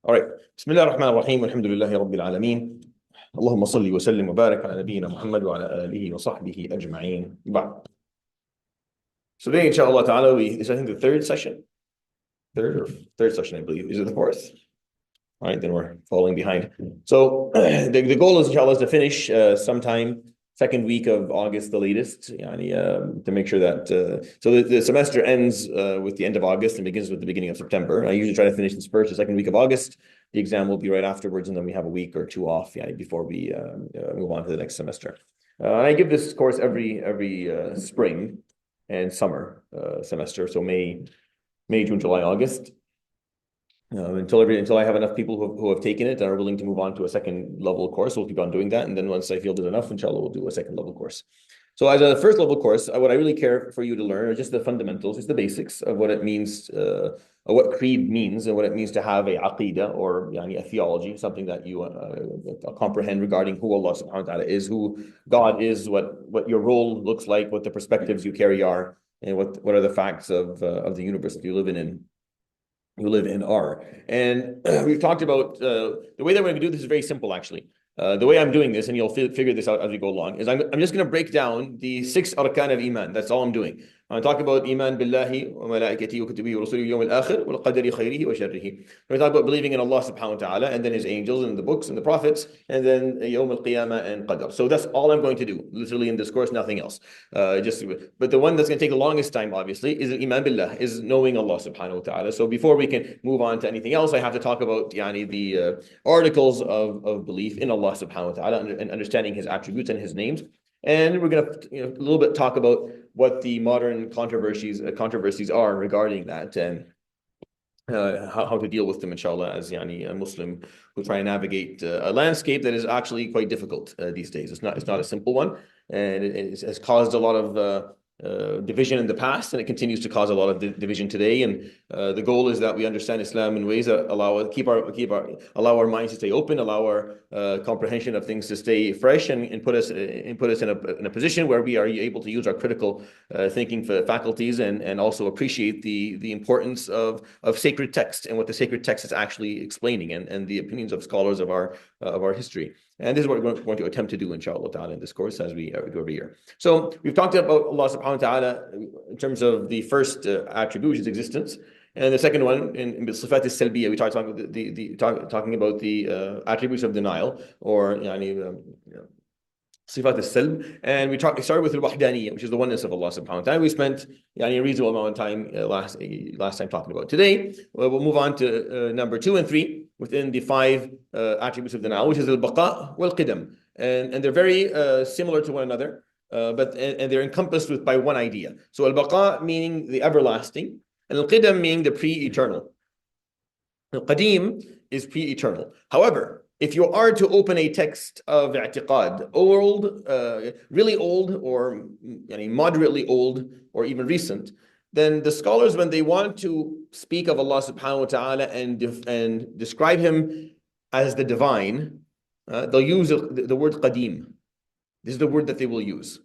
All right. بسم الله الرحمن الرحيم والحمد لله رب العالمين. اللهم صل وسلم وبارك على نبينا محمد وعلى آله وصحبه أجمعين. بعد. So today, inshallah ta'ala, is I think the third session. Third session, I believe. Is it the fourth? All right, then we're falling behind. So the goal is, inshallah, is to finish sometime second week of August, the latest, to make sure that so the semester ends with the end of August and begins with the beginning of September. I usually try to finish this first or second week of August. The exam will be right afterwards, and then we have a week or two off before we move on to the next semester. And I give this course every spring and summer semester, so May, June, July, August. Until I have enough people who have taken it and are willing to move on to a second level course, we'll keep on doing that. And then once I feel there's enough, inshallah, we'll do a second level course. So as a first level course, what I really care for you to learn are just the fundamentals, just the basics of what it means, what creed means, and what it means to have a Aqeeda or a theology, something that you comprehend regarding who Allah subhanahu wa ta'ala is, who God is, what your role looks like, what the perspectives you carry are, and what are the facts of the universe that you live in. Are. And we've talked about the way that we're going to do this is very simple, actually. The way I'm doing this, and you'll figure this out as we go along, is I'm just going to break down the 6 arkan of Iman. That's all I'm doing. I'm talking about Iman billahi wa malaikatihi wa kutubihi wa rusulihi yawm al-akhir wal qadari khayrihi wa sharrihi. We talk about believing in Allah subhanahu wa ta'ala, and then His angels and the books and the prophets, and then yawm al-qiyamah and qadar. So that's all I'm going to do, literally in this course, nothing else. But the one that's going to take the longest time, obviously, is Iman billah, is knowing Allah subhanahu wa ta'ala. So before we can move on to anything else, I have to talk about the articles of belief in Allah subhanahu wa ta'ala and understanding His attributes and His names. And we're going to a little bit talk about what the modern controversies are regarding that and how to deal with them, inshallah, as a Muslim who try and navigate a landscape that is actually quite difficult these days. It's not a simple one, and it has caused a lot of division in the past, and it continues to cause a lot of division today. And the goal is that we understand Islam in ways that allow our minds to stay open, allow our comprehension of things to stay fresh, and put us in a position where we are able to use our critical thinking faculties and also appreciate the importance of sacred text and what the sacred text is actually explaining and the opinions of scholars of our history. And this is what we're going to attempt to do, inshallah ta'ala, in this course as we do every year. So we've talked about Allah subhanahu wa ta'ala in terms of the first attribute, which is existence. And the second one, in Sifat al-Salbiyya, we talking about the attributes of denial, or Sifat al-Salb. And we started with al-Wahdaniyya, which is the oneness of Allah subhanahu wa ta'ala. We spent a reasonable amount of time last time talking about. Today, we'll move on to number 2 and 3 within the 5 attributes of denial, which is al-Baqa wal-Qidam. And they're very similar to one another, but they're encompassed by one idea. So al-Baqa meaning the everlasting, and al-Qidam meaning the pre-eternal. Al-Qadim is pre-eternal. However, if you are to open a text of i'tiqad, old, really old, or moderately old, or even recent, then the scholars, when they want to speak of Allah subhanahu wa ta'ala and describe Him as the divine, they'll use the word qadim. This is the word that they will use.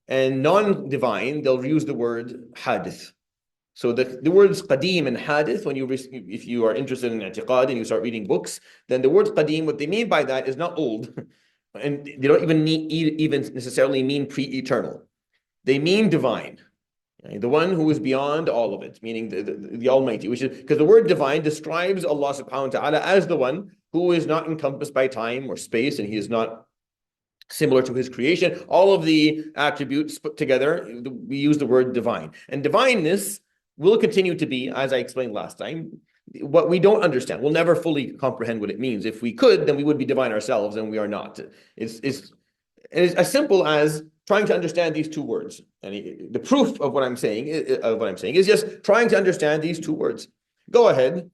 And non-divine, they'll use the word hadith. So the words qadim and hadith, if you are interested in i'tiqad and you start reading books, then the word qadim, what they mean by that is not old, and they don't even necessarily mean pre-eternal. They mean divine, the one who is beyond all of it, meaning the Almighty, which is because the word divine describes Allah subhanahu wa ta'ala as the one who is not encompassed by time or space, and He is not similar to His creation. All of the attributes put together, we use the word divine. And divineness will continue to be, as I explained last time, what we don't understand. We'll never fully comprehend what it means. If we could, then we would be divine ourselves, and we are not. It's as simple as trying to understand these 2 words. And the proof of what I'm saying is just trying to understand these 2 words. Go ahead,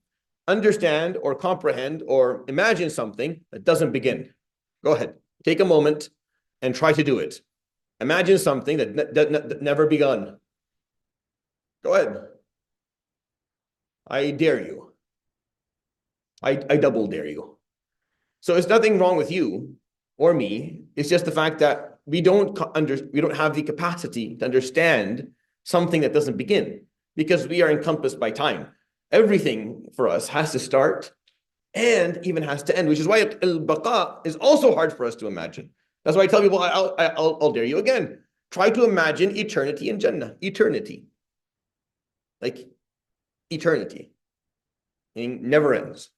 understand or comprehend or imagine something that doesn't begin. Go ahead, take a moment and try to do it. Imagine something that never begun. Go ahead. I dare you. I double dare you. So it's nothing wrong with you or me. It's just the fact that we don't have the capacity to understand something that doesn't begin, because we are encompassed by time. Everything for us has to start and even has to end, which is why al-baqa is also hard for us to imagine. That's why I tell people, I'll dare you again. Try to imagine eternity in Jannah. Eternity. Like eternity. It never ends.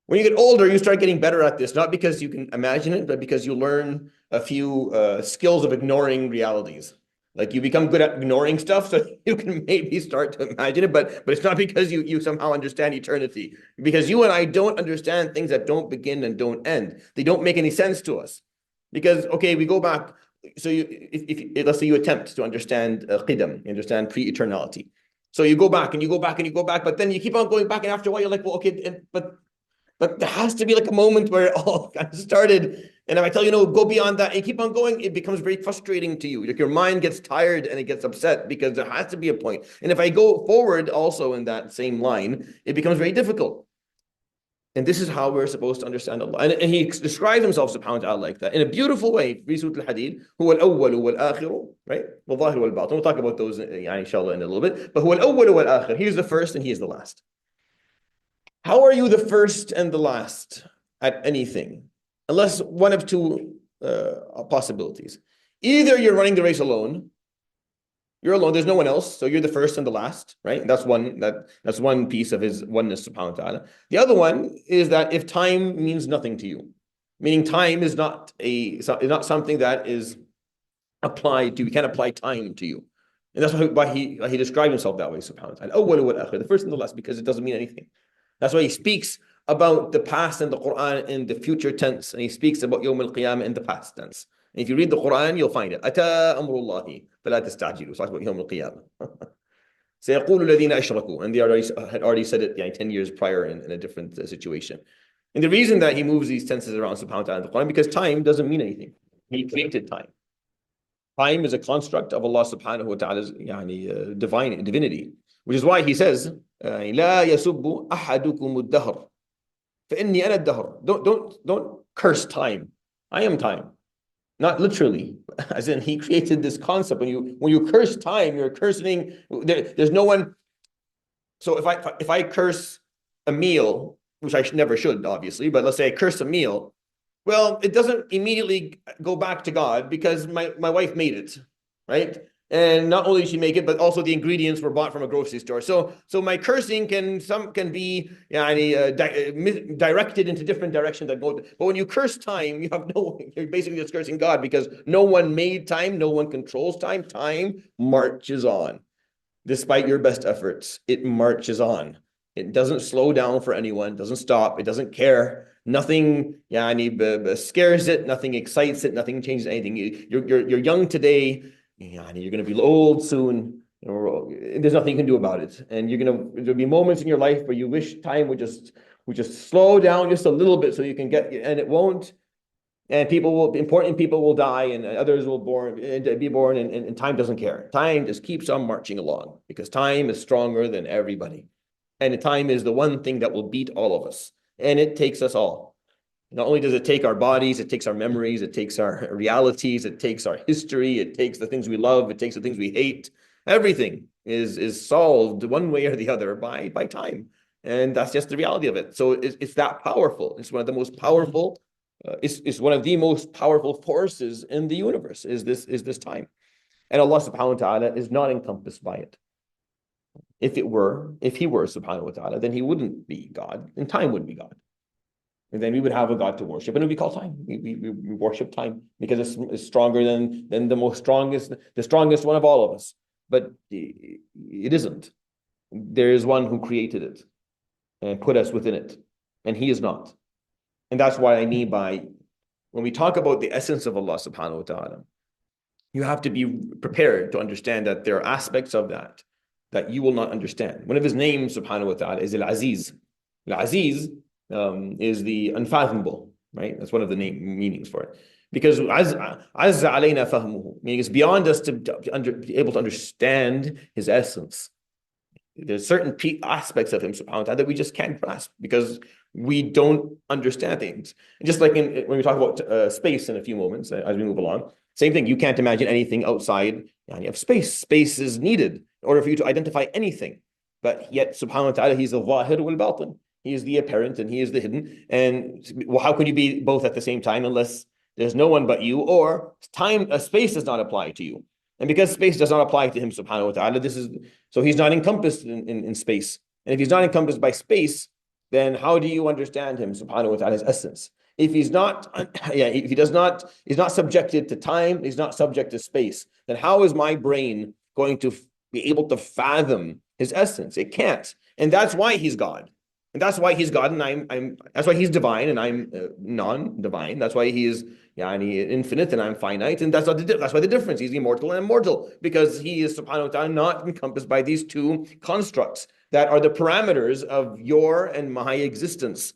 When you get older, you start getting better at this, not because you can imagine it, but because you learn a few skills of ignoring realities. Like you become good at ignoring stuff, so you can maybe start to imagine it, but it's not because you somehow understand eternity. Because you and I don't understand things that don't begin and don't end. They don't make any sense to us. Because, okay, we go back. So let's say you attempt to understand qidam, understand pre-eternality. So you go back and you go back and you go back, but then you keep on going back, and after a while you're like, well, okay, but there has to be like a moment where it all kind of started. And if I tell you, no, go beyond that and you keep on going, it becomes very frustrating to you. Like your mind gets tired and it gets upset because there has to be a point. And if I go forward also in that same line, it becomes very difficult. And this is how we're supposed to understand Allah. And he describes himself, subhanahu wa ta'ala, like that in a beautiful way. Surah Al-Hadid, huwa al-awwal wal-akhiru, right? Wal-zahir wal-batin. We'll talk about those, inshallah, in a little bit. But huwa al-awwal wal-akhir. He is the first and he is the last. How are you the first and the last at anything? Unless one of two possibilities. Either you're running the race alone, you're alone, there's no one else, so you're the first and the last, right? That's one piece of his oneness, subhanahu wa ta'ala. The other one is that if time means nothing to you, meaning time is not something that is applied to, we can't apply time to you. And that's why he described himself that way, subhanahu wa ta'ala. Awwal wal akhir, the first and the last, because it doesn't mean anything. That's why he speaks about the past in the Quran in the future tense, and he speaks about Yawm al-Qiyamah in the past tense. And if you read the Quran, you'll find it. Ata amrullahi, fala tastajilu. Talks about Yawm al-Qiyamah. سيقول الذين أشركوا, and they had already said it 10 years prior in a different situation. And the reason that he moves these tenses around, subhanahu wa ta'ala, in the Quran, because time doesn't mean anything. He created time. Time is a construct of Allah subhanahu wa ta'ala's divinity, which is why he says, لا يسب أحدكم الدهر فإني أنا الدهر. Don't curse time. I am time. Not literally, as in he created this concept. When you curse time, you're cursing. There's no one. So if I curse a meal, which I never should, obviously, but let's say I curse a meal, well, it doesn't immediately go back to God because my wife made it, right? And not only did she make it, but also the ingredients were bought from a grocery store. So my cursing can be directed into different directions that go. But when you curse time, you're basically just cursing God because no one made time, no one controls time. Time marches on, despite your best efforts. It marches on. It doesn't slow down for anyone. Doesn't stop. It doesn't care. Nothing scares it. Nothing excites it. Nothing changes anything. You're young today. You're going to be old soon. There's nothing you can do about it. And there'll be moments in your life where you wish time would just slow down just a little bit so you can get, and it won't. And important people will die, and others will be born, and time doesn't care. Time just keeps on marching along because time is stronger than everybody. And time is the one thing that will beat all of us. And it takes us all. Not only does it take our bodies, it takes our memories, it takes our realities, it takes our history, it takes the things we love, it takes the things we hate. Everything is solved one way or the other by time. And that's just the reality of it. So it's that powerful. It's one of the most powerful, it's one of the most powerful forces in the universe, is this time. And Allah subhanahu wa ta'ala is not encompassed by it. If he were subhanahu wa ta'ala, then he wouldn't be God, and time would be God. And then we would have a God to worship, and it would be called time. We worship time because it's stronger than the strongest one of all of us. But it isn't. There is one who created it and put us within it, and he is not. And that's what I mean by when we talk about the essence of Allah subhanahu wa ta'ala, you have to be prepared to understand that there are aspects of that you will not understand. One of his names, subhanahu wa ta'ala, is Al-Aziz. Al-Aziz is the unfathomable, right? That's one of the meanings for it. Because azza alayna fahmuhu, meaning it's beyond us to be able to understand his essence. There's certain aspects of him, subhanahu wa ta'ala, that we just can't grasp because we don't understand things. And just like when we talk about space in a few moments, as we move along, same thing. You can't imagine anything outside of space. Space is needed in order for you to identify anything. But yet, subhanahu wa ta'ala, he's a zahir wal batin. He is the apparent and he is the hidden. And well, how can you be both at the same time unless there's no one but you, or space does not apply to you? And because space does not apply to him, subhanahu wa ta'ala, so he's not encompassed in space. And if he's not encompassed by space, then how do you understand him, subhanahu wa ta'ala's essence? If he's not, if he does not, he's not subjected to time, he's not subject to space, then how is my brain going to be able to fathom his essence? It can't. And that's why he's God. And that's why he's God, and that's why he's divine, and I'm non-divine. That's why he is infinite, and I'm finite. And that's why the difference. He's immortal and immortal, because he is subhanahu wa ta'ala not encompassed by these two constructs that are the parameters of your and my existence.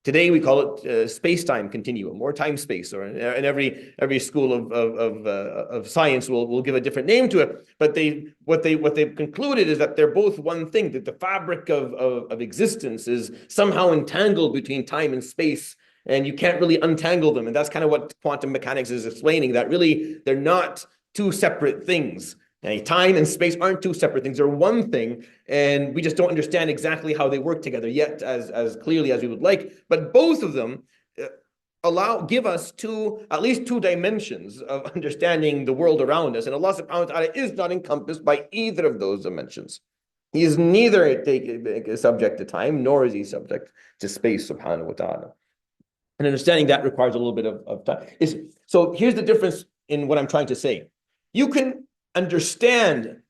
Today we call it space-time continuum or time-space, or in every school of science will give a different name to it. But what they've concluded is that they're both one thing. That the fabric of existence is somehow entangled between time and space, and you can't really untangle them. And that's kind of what quantum mechanics is explaining. That really they're not two separate things. Time and space aren't two separate things. They're one thing, and we just don't understand exactly how they work together yet as clearly as we would like. But both of them give us at least two dimensions of understanding the world around us. And Allah subhanahu wa ta'ala is not encompassed by either of those dimensions. He is neither subject to time, nor is he subject to space, subhanahu wa ta'ala. And understanding that requires a little bit of time. So here's the difference in what I'm trying to say. You can understand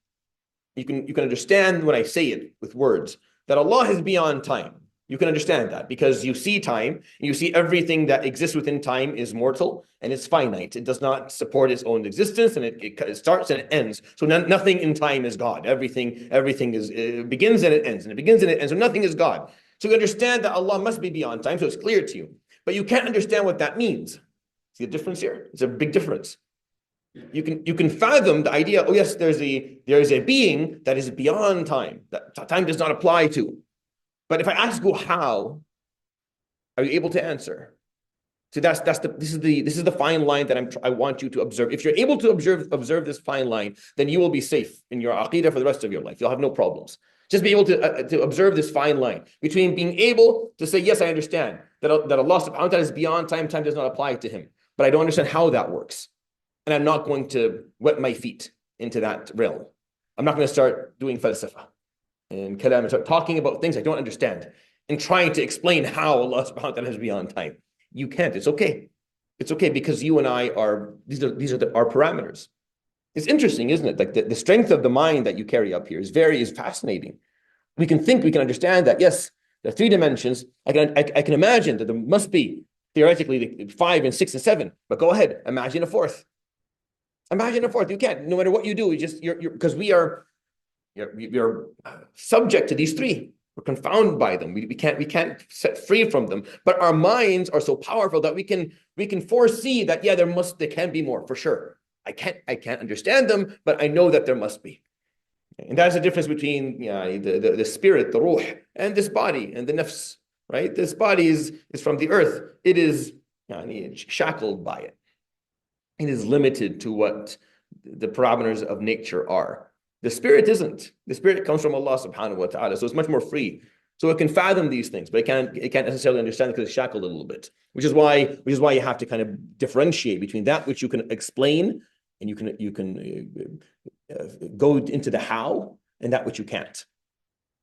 when I say it with words that Allah is beyond time. You can understand that because you see time, and you see everything that exists within time is mortal and it's finite. It does not support its own existence, and it starts and it ends. So nothing in time is God. Everything is it begins and it ends, and it begins and it ends. So nothing is God. So you understand that Allah must be beyond time, so it's clear to you. But you can't understand what that means. See the difference here? It's a big difference. You can fathom the idea. Oh yes, there is a being that is beyond time, that time does not apply to. But if I ask you how, are you able to answer? So this is the fine line that I want you to observe. If you're able to observe this fine line, then you will be safe in your aqeedah for the rest of your life. You'll have no problems. Just be able to observe this fine line between being able to say, yes, I understand that Allah subhanahu wa ta'ala is beyond time. Time does not apply to him, but I don't understand how that works. And I'm not going to wet my feet into that realm. I'm not going to start doing falsafa and kalam and start talking about things I don't understand and trying to explain how Allah subhanahu wa ta'ala is beyond time. You can't. It's okay. It's okay because you and I these are our parameters. It's interesting, isn't it? Like the strength of the mind that you carry up here is fascinating. We can understand that, yes, there are three dimensions. I can imagine that there must be theoretically 5 and 6 and 7, but go ahead, imagine a fourth. Imagine a fourth. You can't. No matter what you do, you're because you're subject to these three. We're confounded by them. We can't set free from them. But our minds are so powerful that we can foresee that there can be more for sure. I can't understand them, but I know that there must be. And that's the difference between the spirit, the ruh, and this body and the nafs. Right? This body is from the earth. It is shackled by it. It is limited to what the parameters of nature are. The spirit isn't. The spirit comes from Allah subhanahu wa ta'ala, so it's much more free. So it can fathom these things, but it can't necessarily understand because it's shackled a little bit. Which is why you have to kind of differentiate between that which you can explain and you can go into the how, and that which you can't.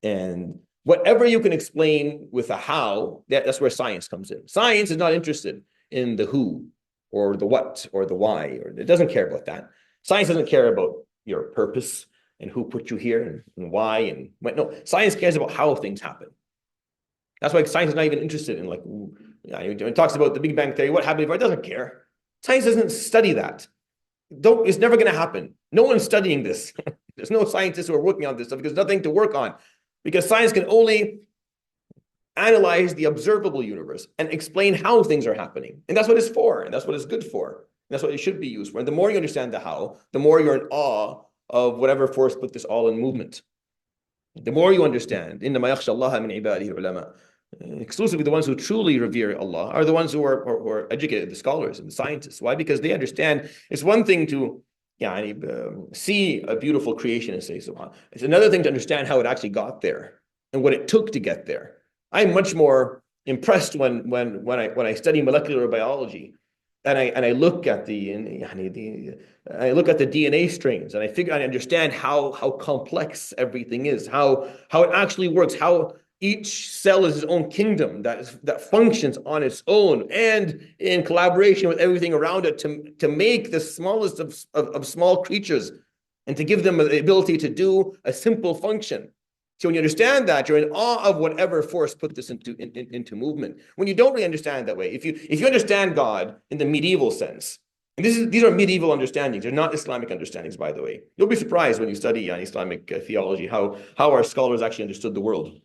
And whatever you can explain with a how, that's where science comes in. Science is not interested in the who, or the what, or the why, or it doesn't care about that. Science doesn't care about your purpose and who put you here and why and when. No, science cares about how things happen. That's why science is not even interested in it talks about the Big Bang Theory, what happened before, it doesn't care. Science doesn't study that. It's never going to happen. No one's studying this. There's no scientists who are working on this stuff because there's nothing to work on. Because science can only analyze the observable universe and explain how things are happening. And that's what it's for. And that's what it's good for. And that's what it should be used for. And the more you understand the how, the more you're in awe of whatever force put this all in movement. The more you understand, إِنَّمَا يَخْشَى اللَّهَ مِنْ عِبَادِهِ الْعُلَمَاء. Exclusively the ones who truly revere Allah are the ones who are educated, the scholars and the scientists. Why? Because they understand it's one thing to see a beautiful creation and say, subhanAllah. It's another thing to understand how it actually got there and what it took to get there. I'm much more impressed when I study molecular biology and I look at I look at the DNA strains and I understand how complex everything is, how it actually works, how each cell is its own kingdom that functions on its own and in collaboration with everything around it to make the smallest of small creatures and to give them the ability to do a simple function. So when you understand that, you're in awe of whatever force put this into movement. When you don't really understand that way, if you understand God in the medieval sense, and these are medieval understandings, they're not Islamic understandings, by the way. You'll be surprised when you study Islamic theology how our scholars actually understood the world.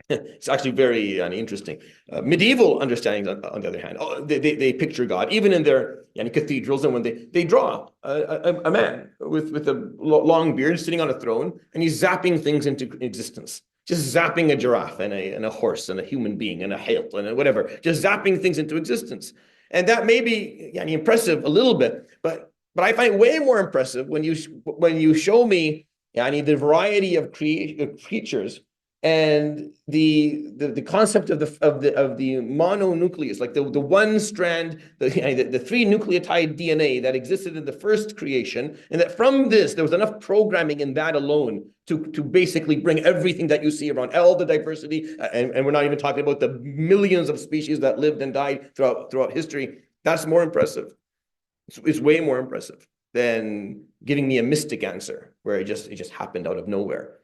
It's actually very interesting. Medieval understandings, on the other hand, they picture God, even in their cathedrals, and when they draw a man with a long beard sitting on a throne, and he's zapping things into existence. Just zapping a giraffe and a horse and a human being and a hayt and whatever, just zapping things into existence. And that may be impressive a little bit, but I find it way more impressive when you show me the variety of creatures and the concept of the mononucleus, like the one strand, the three nucleotide DNA that existed in the first creation, and that from this there was enough programming in that alone to basically bring everything that you see around, all the diversity, and we're not even talking about the millions of species that lived and died throughout history. That's more impressive. It's way more impressive than giving me a mystic answer where it just happened out of nowhere.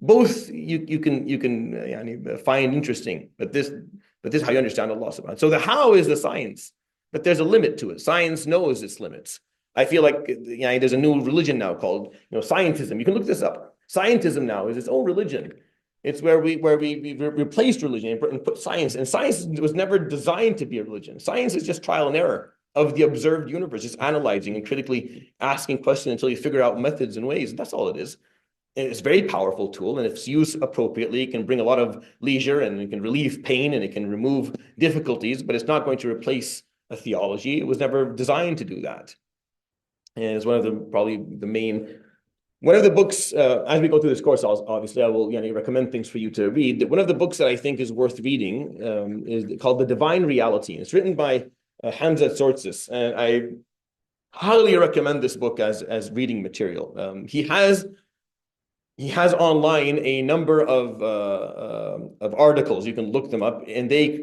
Both you can find interesting, but this is how you understand Allah subhanahu. So the how is the science, but there's a limit to it. Science knows its limits. I feel like there's a new religion now called scientism. You can look this up. Scientism now is its own religion. It's where we replaced religion and put science. And science was never designed to be a religion. Science is just trial and error of the observed universe, just analyzing and critically asking questions until you figure out methods and ways. That's all it is. And it's a very powerful tool, and if it's used appropriately, it can bring a lot of leisure, and it can relieve pain, and it can remove difficulties, but it's not going to replace a theology. It was never designed to do that. And it's one of the books, as we go through this course, obviously I will recommend things for you to read. One of the books that I think is worth reading is called The Divine Reality. It's written by Hamza Tsortsis, and I highly recommend this book as reading material. He has online a number of articles. You can look them up, and they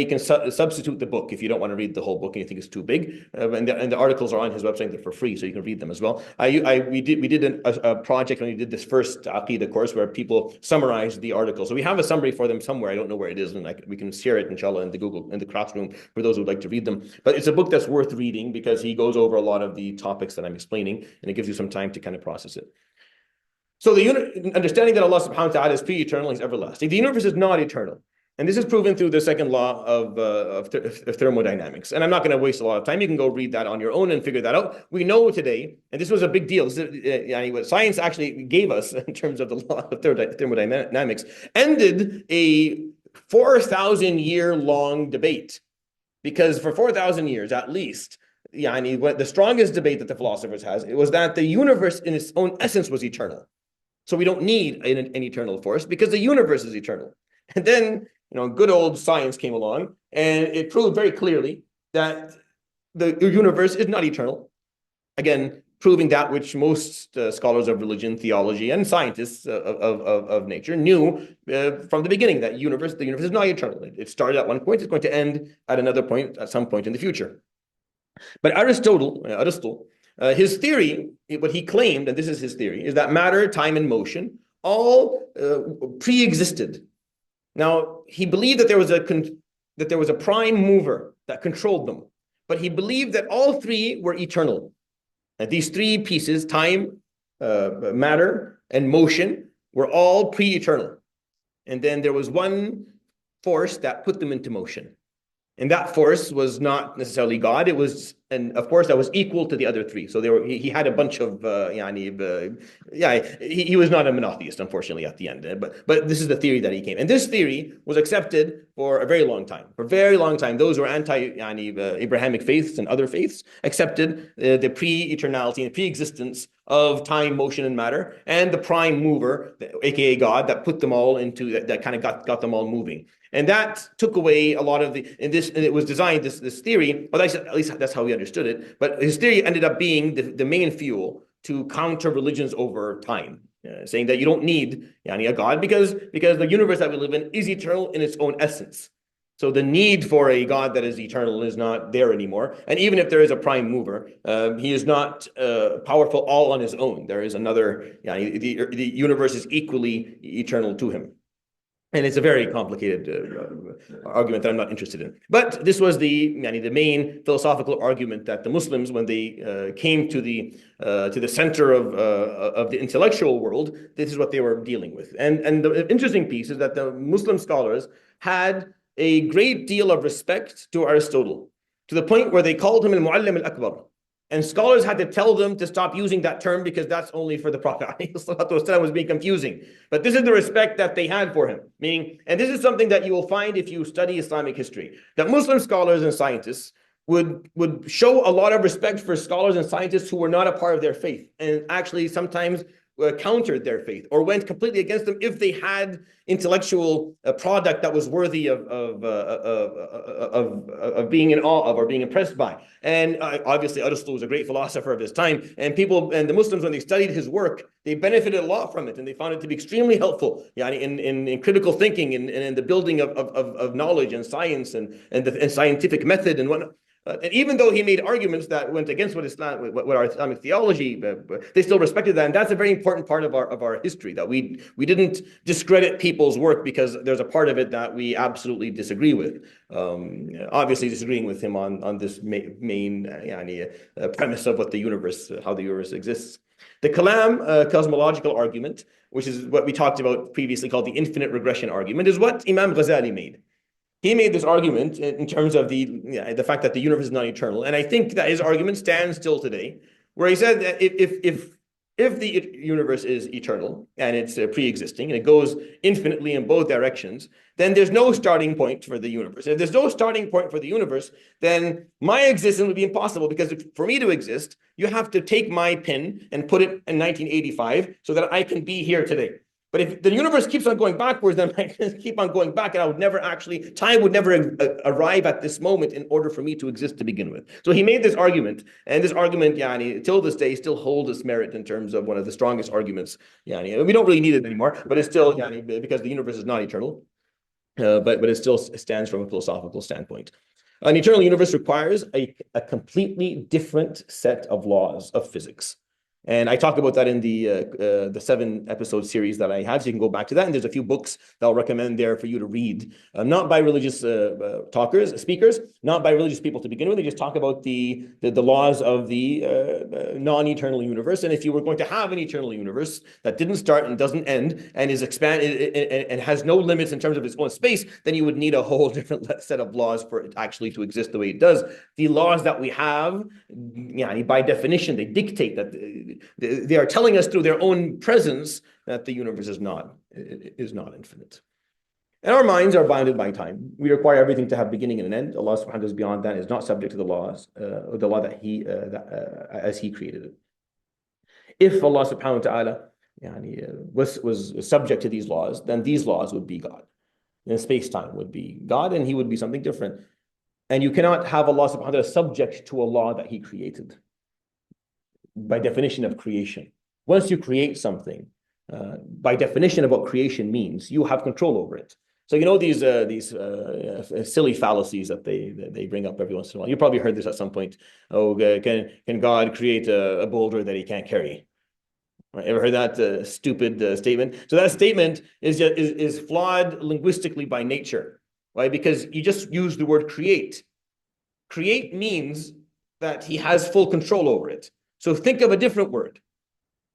can substitute the book if you don't want to read the whole book and you think it's too big. And the articles are on his website. They're for free, so you can read them as well. We did a project when we did this first Aqeeda course where people summarized the articles. So we have a summary for them somewhere. I don't know where it is, and we can share it, inshallah, in the classroom for those who would like to read them. But it's a book that's worth reading because he goes over a lot of the topics that I'm explaining, and it gives you some time to kind of process it. So the understanding that Allah subhanahu wa ta'ala is pre-eternal, He's everlasting. The universe is not eternal. And this is proven through the second law of thermodynamics. And I'm not going to waste a lot of time. You can go read that on your own and figure that out. We know today, and this was a big deal, what science actually gave us in terms of the law of thermodynamics, ended a 4,000-year-long debate. Because for 4,000 years, at least, the strongest debate that the philosophers has, it was that the universe in its own essence was eternal. So we don't need an eternal force because the universe is eternal. And then, good old science came along and it proved very clearly that the universe is not eternal. Again, proving that which most scholars of religion, theology, and scientists of nature knew from the beginning, that the universe is not eternal. It started at one point, it's going to end at another point, at some point in the future. But Aristotle, his theory, what he claimed, and this is his theory, is that matter, time, and motion all pre-existed. Now, he believed that there was a prime mover that controlled them, but he believed that all three were eternal. And these three pieces, time, matter, and motion, were all pre-eternal. And then there was one force that put them into motion. And that force was not necessarily God. It was and of course that was equal to the other three. So he had a bunch of he was not a monotheist, unfortunately, at the end. But this is the theory that he came, and this theory was accepted for a very long time. For a very long time, those who were anti Abrahamic faiths and other faiths accepted the pre-eternality and pre-existence of time, motion, and matter, and the prime mover, aka God, that put them all into that kind of got them all moving. And that took away a lot of and it was designed, this theory, well, at least that's how we understood it, but his theory ended up being the main fuel to counter religions over time, saying that you don't need a God because the universe that we live in is eternal in its own essence. So the need for a God that is eternal is not there anymore. And even if there is a prime mover, he is not powerful all on his own. There is another, the universe is equally eternal to him. And it's a very complicated argument that I'm not interested in. But this was the main philosophical argument that the Muslims, when they came to the center of the intellectual world, this is what they were dealing with. And the interesting piece is that the Muslim scholars had a great deal of respect to Aristotle, to the point where they called him al-Muallim al-Akbar. And scholars had to tell them to stop using that term because that's only for the Prophet. Was being confusing. But this is the respect that they had for him. Meaning, and this is something that you will find if you study Islamic history, that Muslim scholars and scientists would show a lot of respect for scholars and scientists who were not a part of their faith, and actually sometimes countered their faith or went completely against them if they had intellectual product that was worthy of being in awe of or being impressed by. And obviously Aristotle was a great philosopher of his time, and the Muslims, when they studied his work, they benefited a lot from it, and they found it to be extremely helpful in critical thinking and in the building of knowledge and science and scientific method and whatnot. And even though he made arguments that went against what our Islamic theology, they still respected that. And that's a very important part of our history, that we didn't discredit people's work because there's a part of it that we absolutely disagree with. Obviously disagreeing with him on this main premise of how the universe exists. The Kalam cosmological argument, which is what we talked about previously called the infinite regression argument, is what Imam Ghazali made. He made this argument in terms of the fact that the universe is not eternal. And I think that his argument stands still today, where he said that if the universe is eternal and it's pre-existing and it goes infinitely in both directions, then there's no starting point for the universe. If there's no starting point for the universe, then my existence would be impossible, because for me to exist, you have to take my pin and put it in 1985 so that I can be here today. But if the universe keeps on going backwards, then I can keep on going back, and time would never arrive at this moment in order for me to exist to begin with. So he made this argument, and this argument, till this day, still holds its merit in terms of one of the strongest arguments. We don't really need it anymore, but it's still, because the universe is not eternal, but it still stands from a philosophical standpoint. An eternal universe requires a completely different set of laws of physics. And I talk about that in the 7-episode series that I have, so you can go back to that. And there's a few books that I'll recommend there for you to read, not by religious speakers, not by religious people to begin with. They just talk about the laws of the non-eternal universe. And if you were going to have an eternal universe that didn't start and doesn't end and is expanded and has no limits in terms of its own space, then you would need a whole different set of laws for it actually to exist the way it does. The laws that we have, by definition, they dictate that. They are telling us through their own presence that the universe is not infinite. And our minds are bounded by time. We require everything to have beginning and an end. Allah subhanahu wa ta'ala is beyond that, is not subject to the law that as He created it. If Allah subhanahu wa ta'ala was subject to these laws, then these laws would be God. And space-time would be God, and He would be something different. And you cannot have Allah subhanahu wa ta'ala subject to a law that He created, by definition of creation. Once you create something, by definition of what creation means, you have control over it. So these silly fallacies that they bring up every once in a while. You probably heard this at some point. Oh, can God create a boulder that He can't carry? Right? Ever heard that stupid statement? So that statement is flawed linguistically by nature, right? Because you just use the word create. Create means that He has full control over it. So think of a different word.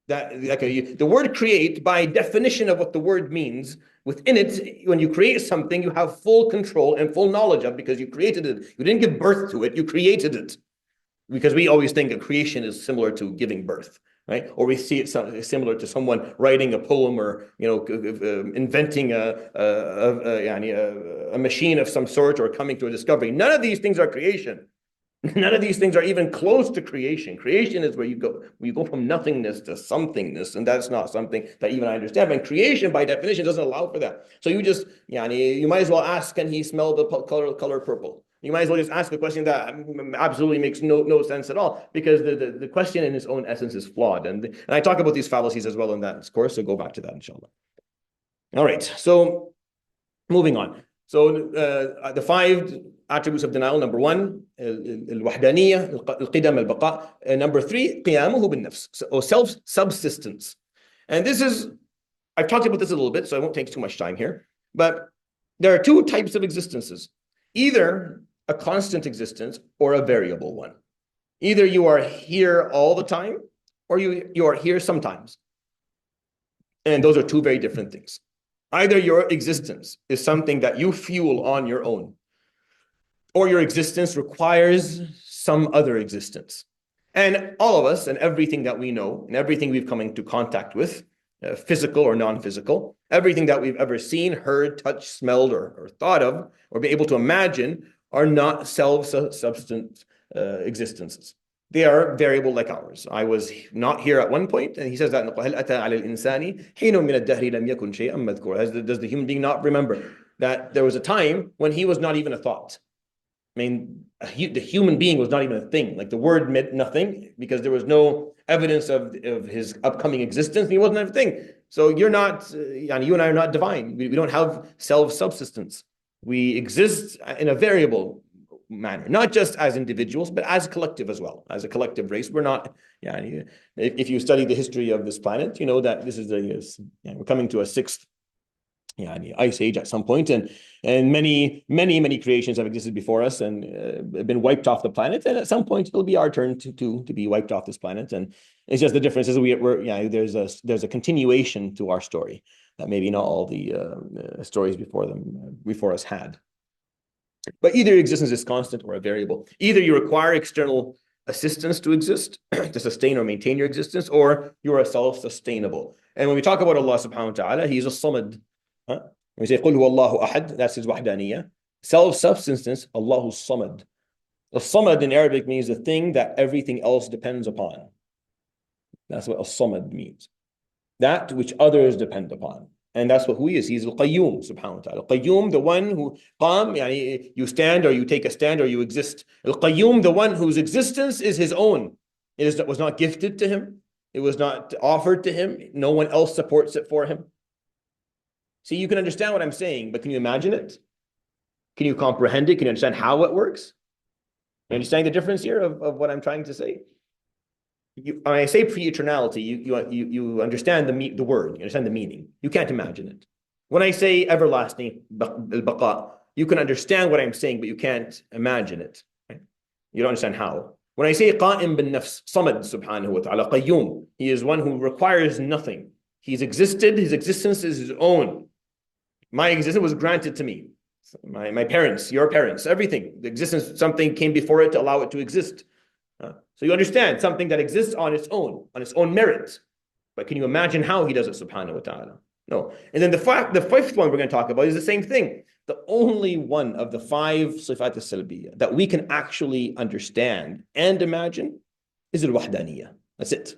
The word create, by definition of what the word means, within it, when you create something, you have full control and full knowledge of, because you created it. You didn't give birth to it, you created it. because we always think a creation is similar to giving birth, right? Or we see it similar to someone writing a poem or inventing a machine of some sort or coming to a discovery. None of these things are creation. None of these things are even close to creation. Creation is where you go from nothingness to somethingness, and that's not something that even I understand. But creation, by definition, doesn't allow for that. So you might as well ask, can he smell the color purple? You might as well just ask a question that absolutely makes no sense at all, because the question in its own essence is flawed. And I talk about these fallacies as well in that course, so go back to that, inshallah. All right, so moving on. So the 5 attributes of denial: number 1, الوحدانية, القدم, البقاء. Number 3, قيامه بالنفس, or self-subsistence. And this is, I've talked about this a little bit, so I won't take too much time here. But there are 2 types of existences: either a constant existence or a variable one. Either you are here all the time, or you are here sometimes. And those are 2 very different things. Either your existence is something that you fuel on your own, or your existence requires some other existence. And all of us and everything that we know and everything we've come into contact with, physical or non-physical, everything that we've ever seen, heard, touched, smelled, or thought of, or been able to imagine, are not self-subsistent existences. They are variable like ours. I was not here at one point, and he says that does the human being not remember that there was a time when he was not even a thought? I mean, the human being was not even a thing. Like, the word meant nothing because there was no evidence of his upcoming existence. And he wasn't a thing. So you and I are not divine. We don't have self-subsistence. We exist in a variable manner, not just as individuals, but as collective as well. As a collective race, we're not. If you study the history of this planet, you know that this is we're coming to a 6th ice age at some point, and many creations have existed before us and been wiped off the planet, and at some point it'll be our turn to be wiped off this planet. And it's just the difference is there's a continuation to our story that maybe not all the stories before us had. But either existence is constant or a variable. Either you require external assistance to exist, to sustain or maintain your existence, or you are self-sustainable. And when we talk about Allah subhanahu wa ta'ala, He is a samad. When we say قُلْ هُوَ اللَّهُ أَحَدْ, that's His wahdaniyah. Self-subsistence, Allahu samad. The samad in Arabic means the thing that everything else depends upon. That's what as-samad means. That which others depend upon. And that's who He is. He's al-qayyum, subhanahu wa ta'ala. Qayyum, the one who, you stand or you take a stand or you exist. Al-qayyum, the one whose existence is His own. It was not gifted to Him. It was not offered to Him. No one else supports it for Him. See, you can understand what I'm saying, but can you imagine it? Can you comprehend it? Can you understand how it works? You understand the difference here of what I'm trying to say? When I say pre-eternality, you understand the word, you understand the meaning. You can't imagine it. When I say everlasting, al-baqa, you can understand what I'm saying, but you can't imagine it. Right? You don't understand how. When I say qa'im bin nafs, samad subhanahu wa ta'ala, qayyum, He is one who requires nothing. He's existed, His existence is His own. My existence was granted to me. My parents, your parents, everything. The existence, something came before it to allow it to exist. So you understand something that exists on its own merit. But can you imagine how He does it, subhanahu wa ta'ala? No. And then the 5th one we're going to talk about is the same thing. The only one of the 5 sifat al-salbiyya that we can actually understand and imagine is al-wahdaniyya. That's it.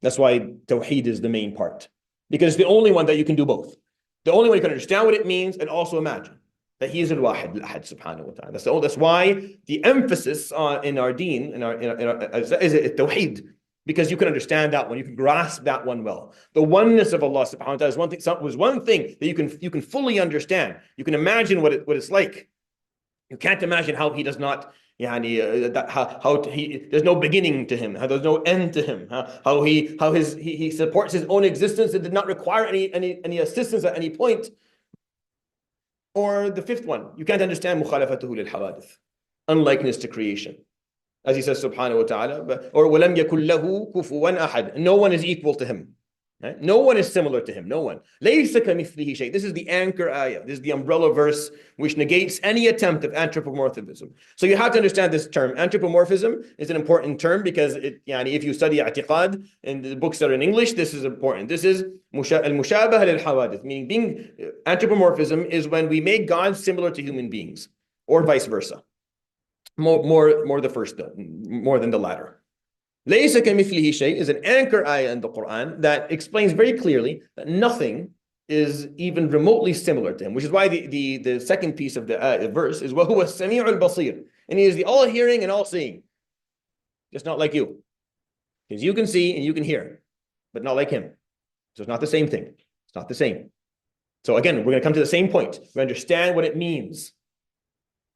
That's why tawheed is the main part. Because it's the only one that you can do both. The only way you can understand what it means and also imagine that He is al-wahid, al-ahad, subhanahu wa ta'ala. That's why the emphasis in our deen, is tawheed, because you can understand that one, you can grasp that one well. The oneness of Allah subhanahu wa ta'ala was one thing that you can fully understand. You can imagine what it's like. You can't imagine how He does not, there's no beginning to Him, how there's no end to Him, how He supports His own existence and did not require any assistance at any point. Or the 5th one, you can't understand mukhalafatuhu lil hawadith, unlikeness to creation. As He says subhanahu wa ta'ala, or وَلَمْ يَكُنْ لَهُ كُفُوًا أَحَدٌ, no one is equal to Him. Right? No one is similar to him. No one. This is the anchor ayah. This is the umbrella verse which negates any attempt of anthropomorphism. So you have to understand this term. Anthropomorphism is an important term because if you study Aqeeda in the books that are in English, this is important. This is al-mushabah lil-hawadith, meaning being anthropomorphism is when we make God similar to human beings, or vice versa. More the first though, more than the latter. Laysa kamithlihi shay is an anchor ayah in the Quran that explains very clearly that nothing is even remotely similar to him, which is why the second piece of the verse is وَهُوَ السَّمِيعُ الْبَصِيرُ, and he is the all-hearing and all-seeing. Just not like you. Because you can see and you can hear, but not like him. So it's not the same thing. It's not the same. So again, we're going to come to the same point. We understand what it means.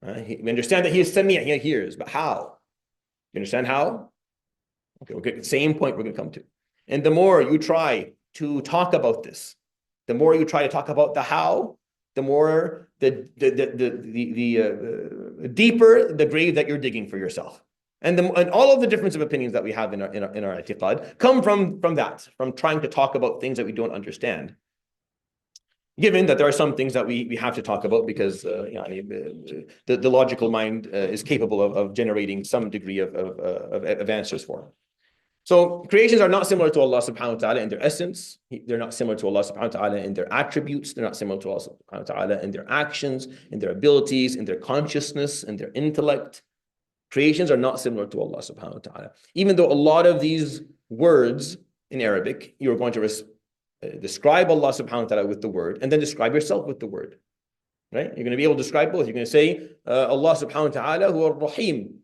We understand that he is Sami', he hears, but how? You understand how? Okay, we'll get the same point we're going to come to. And the more you try to talk about this, the more you try to talk about the how, the more the deeper the grave that you're digging for yourself. And all of the difference of opinions that we have in our i'tiqad come from trying to talk about things that we don't understand. Given that there are some things that we have to talk about because the logical mind is capable of generating some degree of answers for it. So creations are not similar to Allah subhanahu wa ta'ala in their essence. They're not similar to Allah subhanahu wa ta'ala in their attributes. They're not similar to Allah subhanahu wa ta'ala in their actions, in their abilities, in their consciousness, in their intellect. Creations are not similar to Allah subhanahu wa ta'ala. Even though a lot of these words in Arabic, you're going to describe Allah subhanahu wa ta'ala with the word and then describe yourself with the word. Right? You're going to be able to describe both. You're going to say Allah subhanahu wa ta'ala huwa ar-Rahim.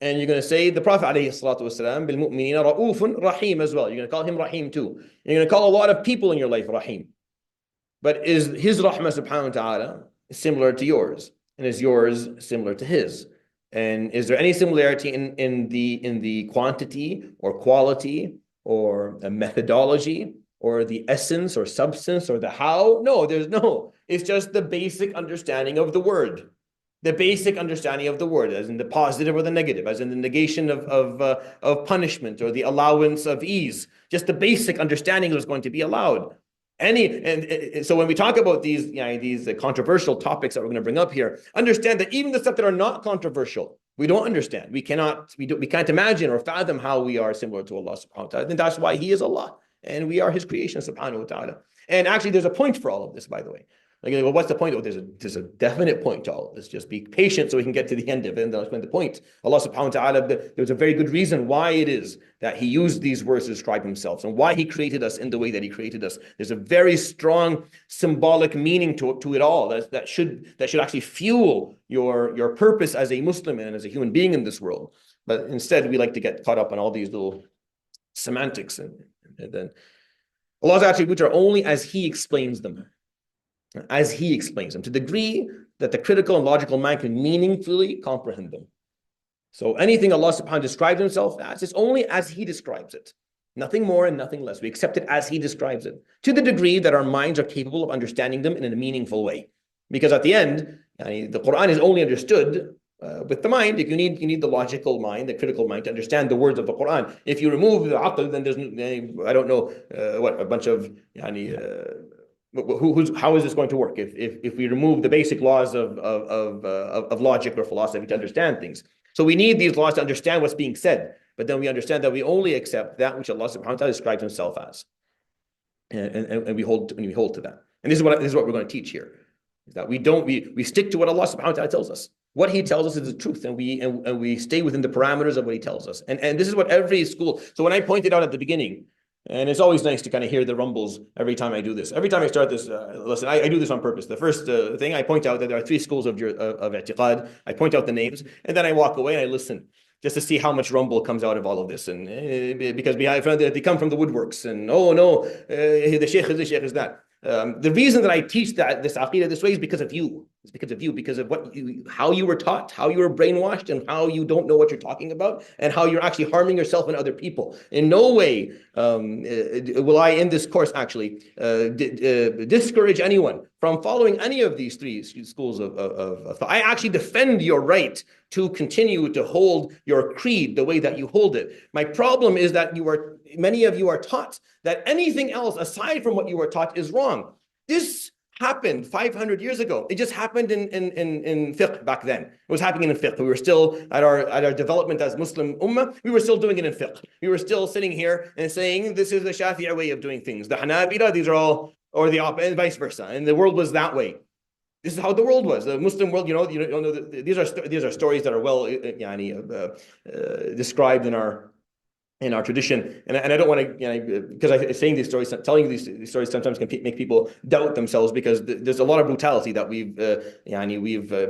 And you're going to say the Prophet alayhi salatu wasalam bil mu'minina ra'ufun rahim as well. You're going to call him Rahim too. And you're going to call a lot of people in your life Rahim. But is his rahmah subhanahu wa ta'ala similar to yours? And is yours similar to his? And is there any similarity in the quantity or quality or a methodology or the essence or substance or the how? No, there's no. It's just the basic understanding of the word. The basic understanding of the word, as in the positive or the negative, as in the negation of punishment or the allowance of ease. Just the basic understanding is going to be allowed. So when we talk about these controversial topics that we're going to bring up here, understand that even the stuff that are not controversial, we don't understand. We can't imagine or fathom how we are similar to Allah subhanahu wa ta'ala. And that's why He is Allah and we are His creation subhanahu wa ta'ala. And actually, there's a point for all of this, by the way. Like, well, what's the point? Oh, there's a definite point to all of this. Just be patient so we can get to the end of it. And then I'll explain the point. Allah subhanahu wa ta'ala, there's a very good reason why it is that He used these words to describe Himself and why He created us in the way that He created us. There's a very strong symbolic meaning to it all that should actually fuel your purpose as a Muslim and as a human being in this world. But instead, we like to get caught up on all these little semantics and then Allah's attributes are only as He explains them. As He explains them, to the degree that the critical and logical mind can meaningfully comprehend them. So anything Allah subhanahu wa ta'ala describes Himself as, it's only as He describes it. Nothing more and nothing less. We accept it as He describes it, to the degree that our minds are capable of understanding them in a meaningful way. Because at the end, the Quran is only understood with the mind. If you need the logical mind, the critical mind to understand the words of the Quran. If you remove the aql, then there's I don't know a bunch of how is this going to work if we remove the basic laws of logic or philosophy to understand things? So we need these laws to understand what's being said, but then we understand that we only accept that which Allah subhanahu wa ta'ala describes Himself as, and we hold to that. And this is what we're going to teach here, is that we stick to what Allah subhanahu wa ta'ala tells us. What He tells us is the truth, and we stay within the parameters of what He tells us. And this is what every school. So when I pointed out at the beginning. And it's always nice to kind of hear the rumbles every time I do this. Every time I start this, listen, I do this on purpose. The first thing, I point out that there are 3 schools of i'tiqad. I point out the names, and then I walk away and I listen just to see how much rumble comes out of all of this. And because they come from the woodworks, and oh no, the sheikh is that. The reason that I teach this aqeedah this way is because of you. It's because of you, because of how you were taught, how you were brainwashed, and how you don't know what you're talking about, and how you're actually harming yourself and other people. In no way will I, in this course, actually discourage anyone from following any of these three schools of thought. I actually defend your right to continue to hold your creed the way that you hold it. My problem is that many of you are taught that anything else aside from what you were taught is wrong. This happened 500 years ago. It just happened in fiqh back then. It was happening in fiqh. We were still at our development as Muslim ummah. We were still doing it in fiqh. We were still sitting here and saying this is the Shafi'i way of doing things. The Hanabila, these are all, or the opposite, and vice versa. And the world was that way. This is how the world was. The Muslim world, these are stories that are well described in our tradition, and I don't want to, because saying these stories, telling you these stories sometimes can make people doubt themselves, because there's a lot of brutality that we've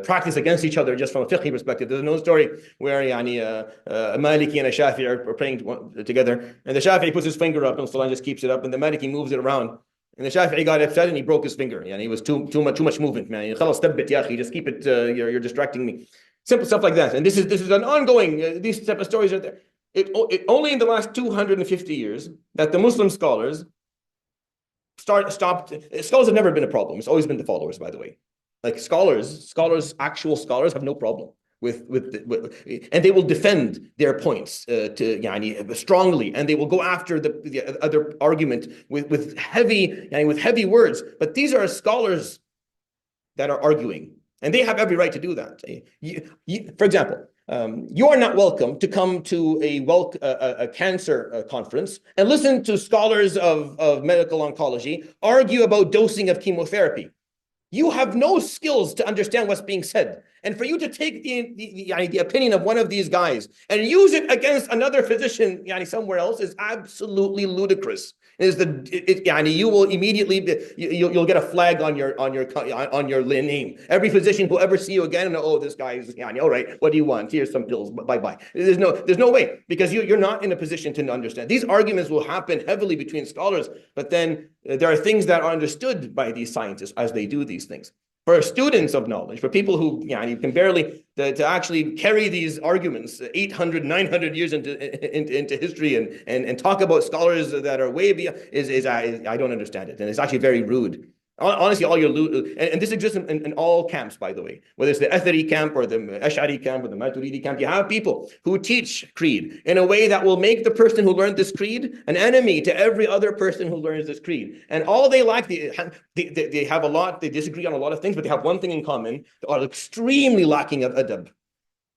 practiced against each other just from a fiqh perspective. There's no story where a Maliki and a Shafi'i are praying together, and the Shafi'i puts his finger up and Salah just keeps it up, and the Maliki moves it around. And the Shafi'i got upset and he broke his finger. He was too much movement, man. Just keep it. You're distracting me. Simple stuff like that. And this is an ongoing. These type of stories are there. It only in the last 250 years that the Muslim scholars stopped. Scholars have never been a problem. It's always been the followers, by the way. Like actual scholars have no problem with and they will defend their points strongly, and they will go after the other argument with heavy words. But these are scholars that are arguing, and they have every right to do that. For example, you are not welcome to come to a cancer conference and listen to scholars of medical oncology argue about dosing of chemotherapy. You have no skills to understand what's being said. And for you to take the opinion of one of these guys and use it against another physician somewhere else is absolutely ludicrous. You will immediately you'll get a flag on your name. Every physician will ever see you again and oh, this guy is all right. What do you want? Here's some pills. Bye. There's no way, because you're not in a position to understand. These arguments will happen heavily between scholars, but then there are things that are understood by these scientists as they do these things. For students of knowledge, for people who you can barely to actually carry these arguments 800, 900 years into history and talk about scholars that are way beyond I don't understand it, and it's actually very rude. Honestly, all your and this exists in all camps, by the way, whether it's the Athari camp or the Ash'ari camp or the Maturidi camp. You have people who teach creed in a way that will make the person who learned this creed an enemy to every other person who learns this creed. And all they lack, they have a lot, they disagree on a lot of things, but they have one thing in common: they are extremely lacking of adab.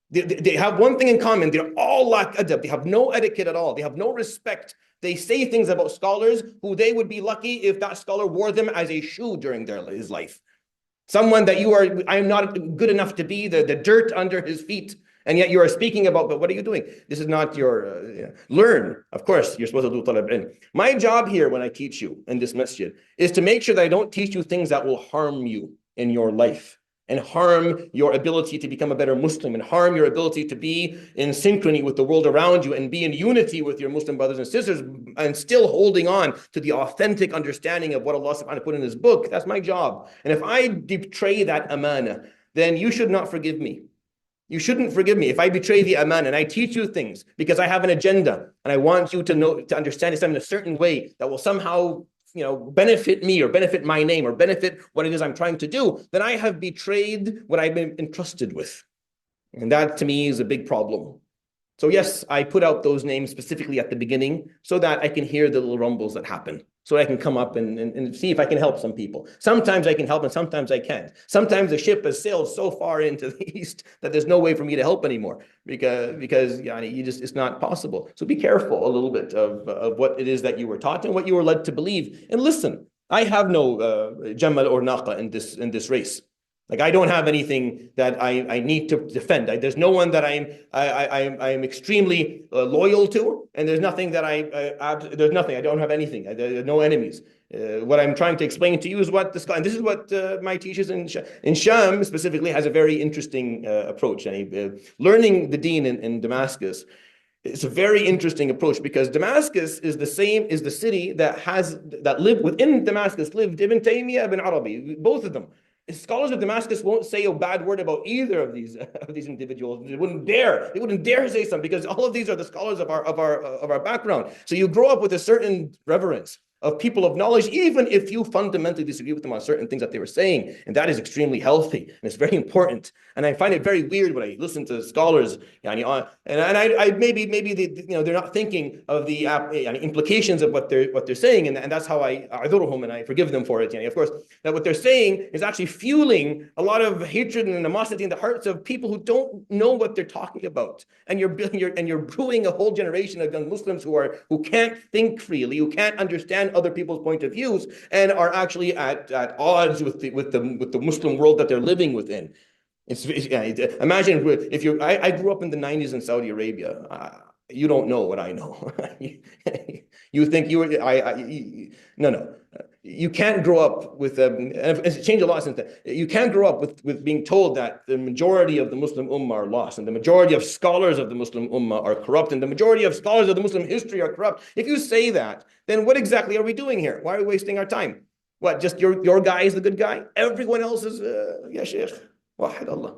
They have one thing in common: they all lack adab. They have no etiquette at all. They have no respect. They say things about scholars who they would be lucky if that scholar wore them as a shoe during his life. Someone that I am not good enough to be, the dirt under his feet, and yet you are speaking about, but what are you doing? This is not your, learn. Of course, you're supposed to do talab ilm. My job here when I teach you in this masjid is to make sure that I don't teach you things that will harm you in your life, and harm your ability to become a better Muslim, and harm your ability to be in synchrony with the world around you and be in unity with your Muslim brothers and sisters, and still holding on to the authentic understanding of what Allah subhanahu wa ta'ala put in his book. That's my job. And if I betray that amana, then you should not forgive me. You shouldn't forgive me if I betray the amana and I teach you things because I have an agenda and I want you to understand Islam in a certain way that will somehow benefit me or benefit my name or benefit what it is I'm trying to do, then I have betrayed what I've been entrusted with. And that to me is a big problem. So yes, I put out those names specifically at the beginning so that I can hear the little rumbles that happen, so I can come up and see if I can help some people. Sometimes I can help and sometimes I can't. Sometimes the ship has sailed so far into the east that there's no way for me to help anymore because it's not possible. So be careful a little bit of what it is that you were taught and what you were led to believe. And listen, I have no Jamal or Naqa in this race. Like, I don't have anything that I need to defend. There's no one that I'm extremely loyal to, and there's nothing that there's nothing. I don't have anything. There are no enemies. What I'm trying to explain to you is what and this is what my teachers in Sham specifically has a very interesting approach. And learning the deen in Damascus, it's a very interesting approach, because Damascus is the city that lived within Damascus lived Ibn Taymiyyah, Ibn Arabi, both of them. Scholars of Damascus won't say a bad word about either of these individuals. They wouldn't dare say something, because all of these are the scholars of our background. So you grow up with a certain reverence of people of knowledge, even if you fundamentally disagree with them on certain things that they were saying. And that is extremely healthy, and it's very important. And I find it very weird when I listen to scholars, and I maybe they're not thinking of the implications of what they're saying, and that's how I adhuruhum, and I forgive them for it. Of course, that what they're saying is actually fueling a lot of hatred and animosity in the hearts of people who don't know what they're talking about. And you're brewing a whole generation of young Muslims who can't think freely, who can't understand other people's point of views, and are actually at odds with the Muslim world that they're living within. Imagine if I grew up in the 90s in Saudi Arabia. You don't know what I know. You think no. You can't grow up with it's changed a lot since then. You can't grow up with being told that the majority of the Muslim Ummah are lost, and the majority of scholars of the Muslim Ummah are corrupt, and the majority of scholars of the Muslim history are corrupt. If you say that, then what exactly are we doing here? Why are we wasting our time? What, just your guy is the good guy? Everyone else is ya Sheikh. Wahid Allah.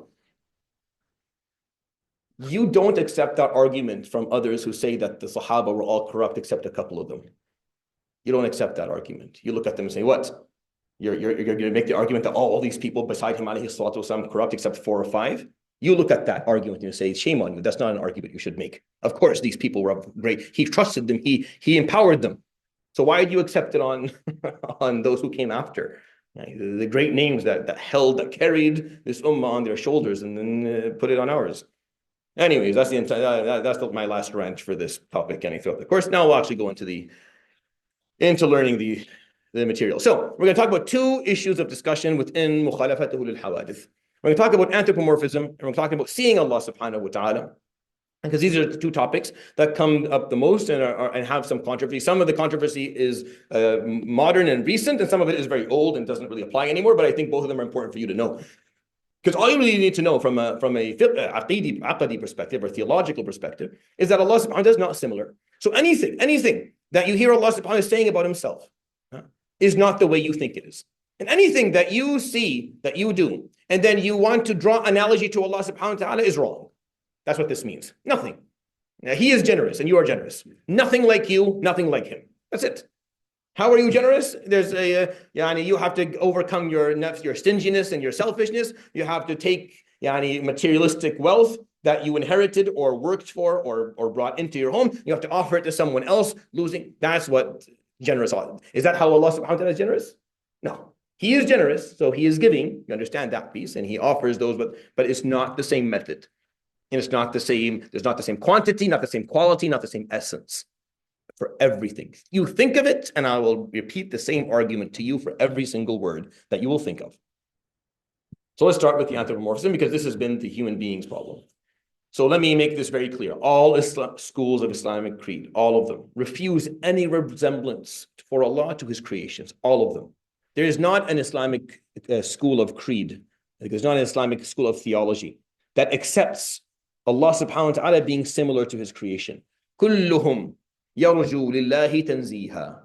You don't accept that argument from others who say that the Sahaba were all corrupt except a couple of them. You don't accept that argument. You look at them and say, what? You're going to make the argument that all these people beside him, alayhi salatu wasalam, corrupt except 4 or 5? You look at that argument and you say, shame on you. That's not an argument you should make. Of course, these people were great. He trusted them. He empowered them. So why did you accept it on, on those who came after? The great names that carried this ummah on their shoulders and then put it on ours. Anyways, that's my last rant for this topic. And throughout the course, now we'll actually go into learning the material. So we're going to talk about 2 issues of discussion within mukhalafatuhu lil hawadith. We're going to talk about anthropomorphism, and we're talking about seeing Allah subhanahu wa ta'ala, because these are the 2 topics that come up the most and have some controversy. Some of the controversy is modern and recent, and some of it is very old and doesn't really apply anymore, but I think both of them are important for you to know. Because all you really need to know from a aqeedi perspective or theological perspective is that Allah subhanahu wa ta'ala is not similar. So anything that you hear Allah subhanahu wa ta'ala saying about himself is not the way you think it is. And anything that you see that you do, and then you want to draw analogy to Allah subhanahu wa ta'ala is wrong. That's what this means. Nothing. Now, he is generous and you are generous. Nothing like you, nothing like him. That's it. How are you generous? There's you have to overcome your stinginess and your selfishness. You have to take materialistic wealth that you inherited or worked for or brought into your home. You have to offer it to someone else, losing. That's what generous is. Is that how Allah subhanahu wa ta'ala is generous? No. He is generous, so he is giving. You understand that piece, and he offers those, but it's not the same method. And it's not the same, there's not the same quantity, not the same quality, not the same essence. For everything. You think of it, and I will repeat the same argument to you for every single word that you will think of. So let's start with the anthropomorphism, because this has been the human being's problem. So let me make this very clear. All schools of Islamic creed, all of them, refuse any resemblance for Allah to his creations, all of them. There is not an Islamic school of creed, there's not an Islamic school of theology that accepts Allah subhanahu wa ta'ala being similar to his creation. كلهم يرجو لله تنزيها.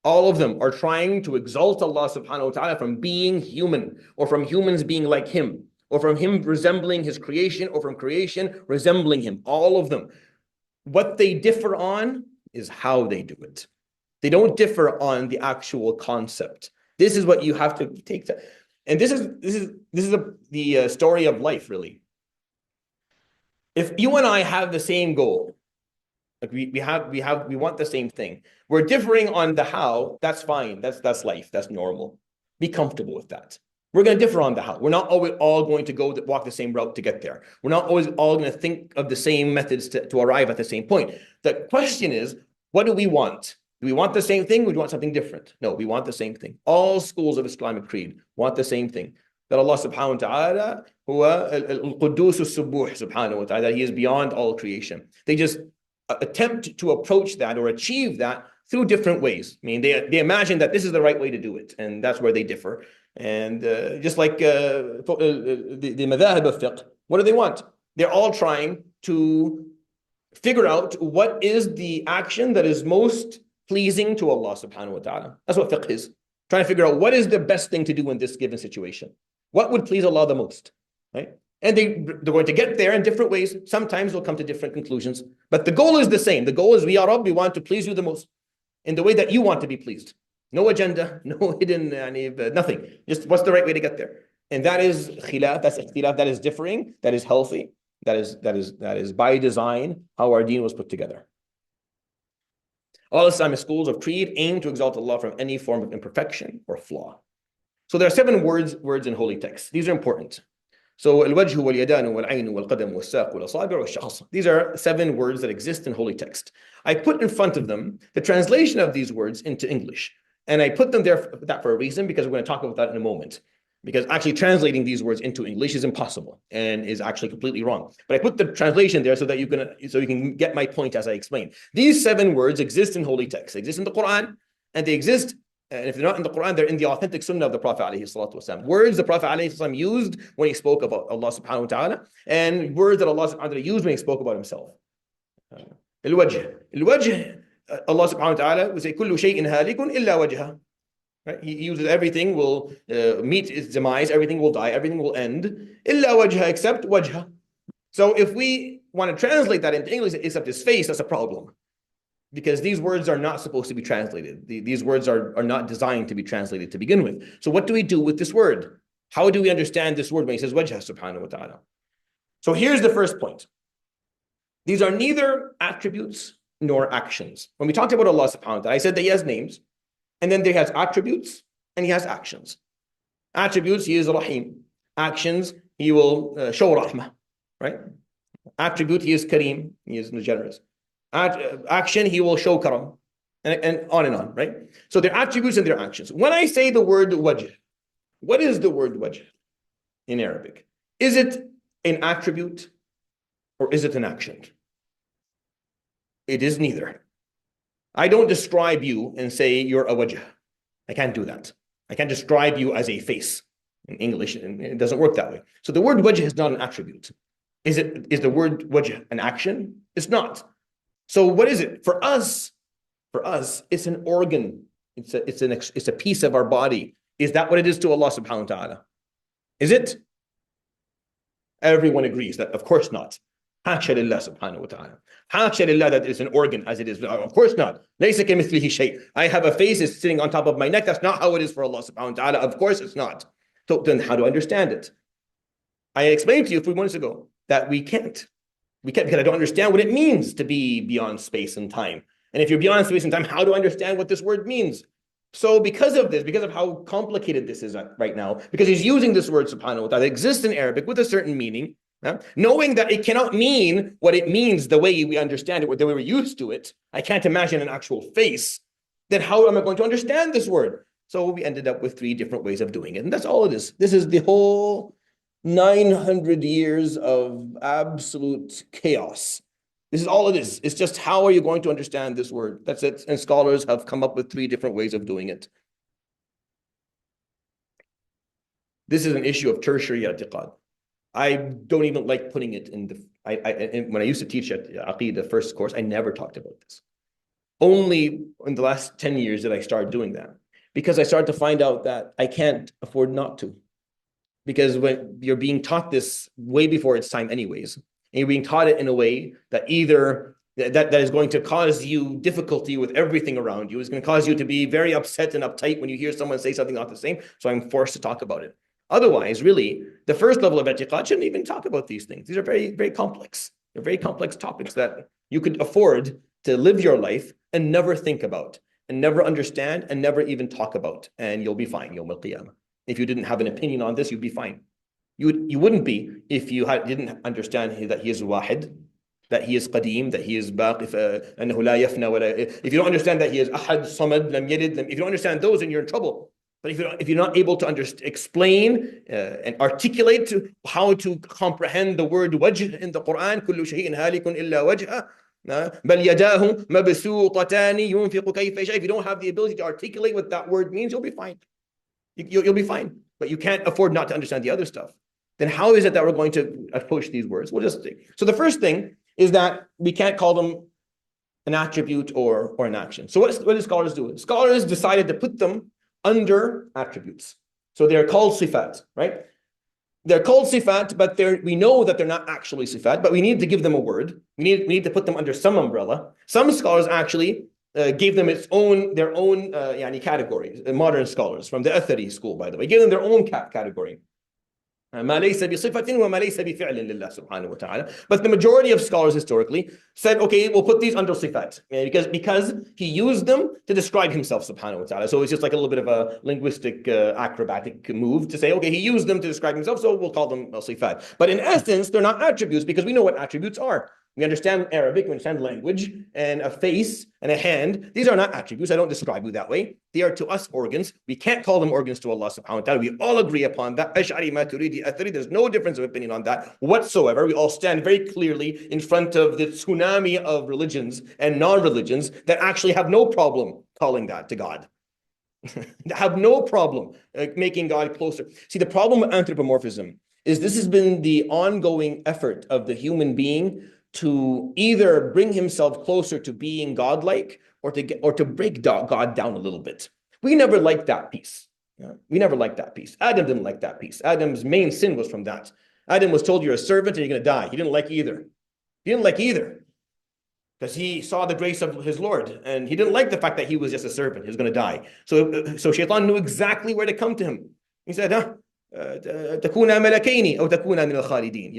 All of them are trying to exalt Allah subhanahu wa ta'ala from being human, or from humans being like him, or from him resembling his creation, or from creation resembling him. All of them. What they differ on is how they do it. They don't differ on the actual concept. This is what you have to take. And this is the story of life, really. If you and I have the same goal, like we want the same thing. We're differing on the how. That's fine. That's life. That's normal. Be comfortable with that. We're going to differ on the how. We're not always all going to walk the same route to get there. We're not always all going to think of the same methods to arrive at the same point. The question is, what do we want? Do we want the same thing? Or do we want something different? No, we want the same thing. All schools of Islamic creed want the same thing. That Allah subhanahu wa ta'ala, huwa al-Quddus al-Subuh subhanahu wa ta'ala, he is beyond all creation. They just attempt to approach that or achieve that through different ways. I mean, they imagine that this is the right way to do it, and that's where they differ. And just like the madhahib of fiqh, what do they want? They're all trying to figure out what is the action that is most pleasing to Allah subhanahu wa ta'ala. That's what fiqh is. Trying to figure out what is the best thing to do in this given situation. What would please Allah the most, right? And they're going to get there in different ways. Sometimes they'll come to different conclusions, but the goal is the same. The goal is, Ya Rabb, we want to please you the most in the way that you want to be pleased. No agenda, no hidden, nothing. Just what's the right way to get there? And that is khilaf, that's ikhtilaf, that is differing, that is healthy, that is by design how our deen was put together. All Islamic schools of creed aim to exalt Allah from any form of imperfection or flaw. So there are 7 words in holy text. These are important. So al-wajhu wal-yadanu wal-aynu wal-qadam wal-saq wal-asabi' wal-shakhs. These are 7 words that exist in holy text. I put in front of them the translation of these words into English. And I put them there for a reason, because we're going to talk about that in a moment. Because actually translating these words into English is impossible and is actually completely wrong. But I put the translation there so that you can get my point as I explain. These 7 words exist in holy text. They exist in the Quran, and they exist, and if they're not in the Quran, they're in the authentic sunnah of the Prophet ﷺ. Words the Prophet ﷺ used when he spoke about Allah subhanahu wa ta'ala, and words that Allah subhanahu wa ta'ala used when he spoke about himself. Al-wajh. Al-wajh, Allah subhanahu wa ta'ala will say, kullu shay'in halikun illa wajha. Right? He uses everything will meet its demise, everything will die, everything will end. Illa wajha, except wajha. So if we want to translate that into English, except his face, that's a problem. Because these words are not supposed to be translated. These words are not designed to be translated to begin with. So what do we do with this word? How do we understand this word when he says wajha subhanahu wa ta'ala? So here's the first point. These are neither attributes nor actions. When we talked about Allah subhanahu wa ta'ala, I said that he has names, and then he has attributes, and he has actions. Attributes, he is Rahim. Actions, he will show Rahmah, right? Attribute, he is Kareem, he is generous. Action, he will show Karam, and on, right? So their attributes and their actions. When I say the word wajh, what is the word wajh in Arabic? Is it an attribute or is it an action? It is neither. I don't describe you and say you're a wajh. I can't do that. I can't describe you as a face in English, and it doesn't work that way. So the word wajh is not an attribute. Is the word wajh an action? It's not. So what is it? For us, it's an organ. It's a piece of our body. Is that what it is to Allah subhanahu wa ta'ala? Is it? Everyone agrees that of course not. Hasha lillah subhanahu wa ta'ala. Hasha lillah that it's an organ as it is. Of course not. Laysa kamithlihi shay. I have a face is sitting on top of my neck. That's not how it is for Allah subhanahu wa ta'ala. Of course it's not. So then how to understand it? I explained to you 3 months ago that we can't because I don't understand what it means to be beyond space and time. And if you're beyond space and time, how do I understand what this word means? So because of this, because of how complicated this is right now, because he's using this word subhanahu wa ta'ala that exists in Arabic with a certain meaning, knowing that it cannot mean what it means the way we understand it, the way we're used to it. I can't imagine an actual face. Then how am I going to understand this word? So we ended up with 3 different ways of doing it. And that's all it is. This is the whole 900 years of absolute chaos. This is all it is. It's just how are you going to understand this word? That's it. And scholars have come up with 3 different ways of doing it. This is an issue of tertiary i'tiqad. I don't even like putting it in when I used to teach at Aqeeda first course, I never talked about this. Only in the last 10 years did I start doing that, because I started to find out that I can't afford not to. Because when you're being taught this way before its time anyways, and you're being taught it in a way that either that is going to cause you difficulty with everything around you, is going to cause you to be very upset and uptight when you hear someone say something not the same. So I'm forced to talk about it. Otherwise, really, the first level of i'tiqad shouldn't even talk about these things. These are very, very complex. They're very complex topics that you could afford to live your life and never think about, and never understand, and never even talk about, and you'll be fine, yawm al-qiyamah. If you didn't have an opinion on this, you'd be fine. You wouldn't be if you didn't understand that he is wahid, that he is qadeem, that he is baqi, annahu la yafna wa la. If you don't understand that he is ahad, samad, lam yalid, if you don't understand those, then you're in trouble. But if you're not able to explain and articulate how to comprehend the word wajh in the Quran, kullu shay'in halikun illa wajha, bal yadahu mabsutatani yunfiqu kayfa yasha. If you don't have the ability to articulate what that word means, you'll be fine. You'll be fine. But you can't afford not to understand the other stuff. Then how is it that we're going to approach these words? We'll just see. So the first thing is that we can't call them an attribute or an action. So what do scholars do? Scholars decided to put them under attributes. So they're called sifat, right? They're called sifat, but we know that they're not actually sifat, but we need to give them a word. We need to put them under some umbrella. Some scholars actually gave them their own categories. Modern scholars from the Athari school, by the way, gave them their own category. ما ليس بصفة وما ليس بفعل لله سبحانه وتعالى. But the majority of scholars historically said, okay, we'll put these under sifat because he used them to describe himself subhanahu wa ta'ala. So it's just like a little bit of a linguistic acrobatic move to say, okay, he used them to describe himself, so we'll call them sifat. But in essence, they're not attributes because we know what attributes are. We understand Arabic, we understand language, and a face and a hand. These are not attributes. I don't describe you that way. They are to us organs. We can't call them organs to Allah subhanahu wa ta'ala. We all agree upon that. Ash'ari Maturidi Athari. There's no difference of opinion on that whatsoever. We all stand very clearly in front of the tsunami of religions and non-religions that actually have no problem calling that to God. Have no problem making God closer. See, the problem with anthropomorphism is this has been the ongoing effort of the human being to either bring himself closer to being godlike or to break God down a little bit. We never liked that piece. We never liked that piece. Adam didn't like that piece. Adam's main sin was from that. Adam was told you're a servant and you're going to die. He didn't like either. He didn't like either because he saw the grace of his Lord and he didn't like the fact that he was just a servant. He was going to die. So Shaitan knew exactly where to come to him. He said, تكون ملكين أو تكون من الخالدين.